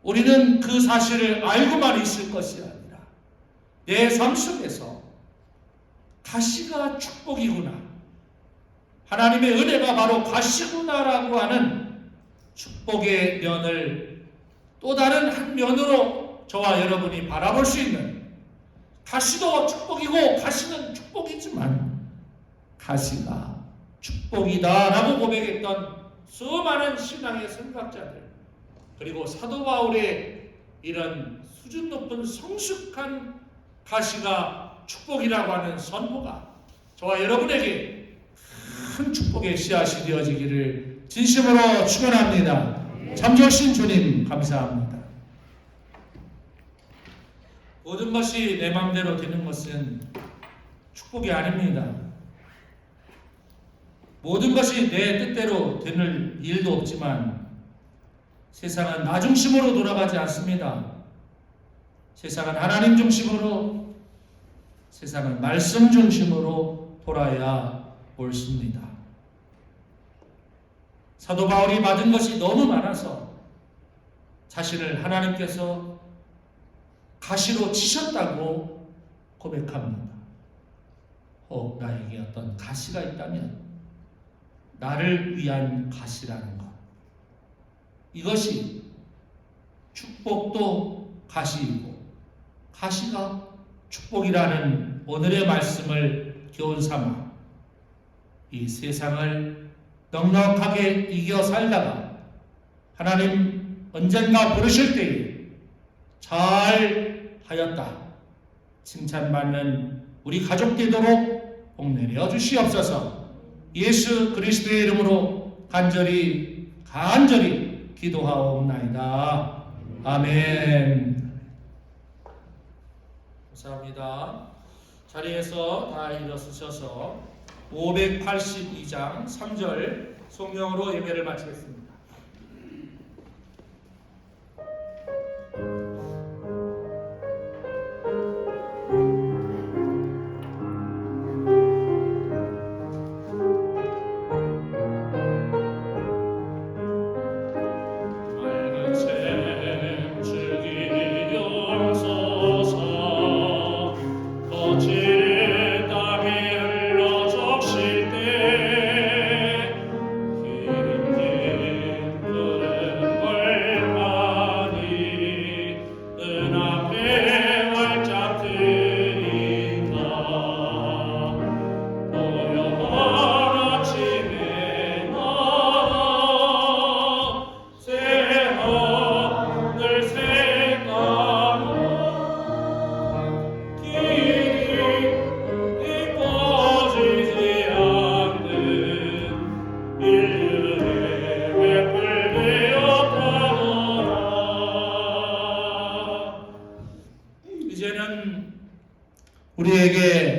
우리는 그 사실을 알고만 있을 것이 아니라 내 삶 속에서 가시가 축복이구나, 하나님의 은혜가 바로 가시구나라고 하는 축복의 면을 또 다른 한 면으로 저와 여러분이 바라볼 수 있는, 가시도 축복이고 가시는 축복이지만 가시가 축복이다라고 고백했던 수많은 신앙의 선각자들, 그리고 사도 바울의 이런 수준 높은 성숙한 가시가 축복이라고 하는 선포가 저와 여러분에게 큰 축복의 씨앗이 되어지기를 진심으로 축원합니다. 참 좋으신 주님 감사합니다. 모든 것이 내 마음대로 되는 것은 축복이 아닙니다. 모든 것이 내 뜻대로 되는 일도 없지만 세상은 나 중심으로 돌아가지 않습니다. 세상은 하나님 중심으로, 세상은 말씀 중심으로 돌아야 옳습니다. 사도 바울이 받은 것이 너무 많아서 자신을 하나님께서 가시로 치셨다고 고백합니다. 혹 나에게 어떤 가시가 있다면 나를 위한 가시라는 것, 이것이 축복도 가시이고 가시가 축복이라는 오늘의 말씀을 교훈 삼아 이 세상을 넉넉하게 이겨 살다가 하나님 언젠가 부르실 때에 잘 하였다 칭찬받는 우리 가족 되도록 복내려 주시옵소서. 예수 그리스도의 이름으로 간절히 기도하옵나이다. 아멘. 감사합니다. 자리에서 다 일어서셔서 582장 3절 성령으로 예배를 마치겠습니다. 거칠 땅에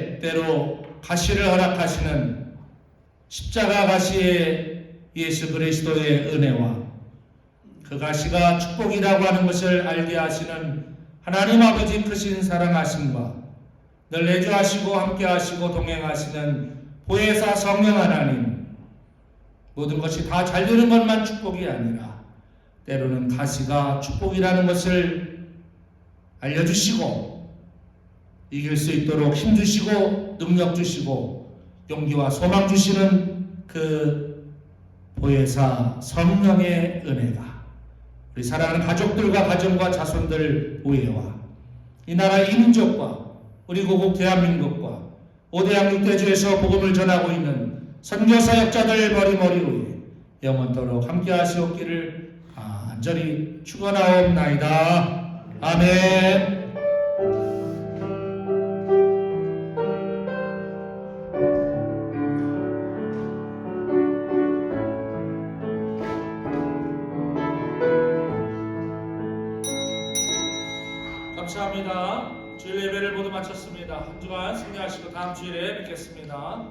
가시에 때로 가시를 허락하시는 십자가 가시의 예수 그리스도의 은혜와 그 가시가 축복이라고 하는 것을 알게 하시는 하나님 아버지 크신 사랑하심과 늘 내주하시고 함께하시고 동행하시는 보혜사 성령 하나님, 모든 것이 다 잘 되는 것만 축복이 아니라 때로는 가시가 축복이라는 것을 알려주시고 이길 수 있도록 힘주시고 능력 주시고 용기와 소망 주시는 그 보혜사 성령의 은혜가 우리 사랑하는 가족들과 가정과 자손들 우애와 이 나라 이민족과 우리 고국 대한민국과 5대 양육대주에서 복음을 전하고 있는 선교사역자들 머리머리 위에 영원토록 함께 하시옵기를 간절히 축원하옵나이다. 아멘. 감사합니다. 주일 예배를 모두 마쳤습니다. 한 주간 승리하시고 다음 주일에 뵙겠습니다.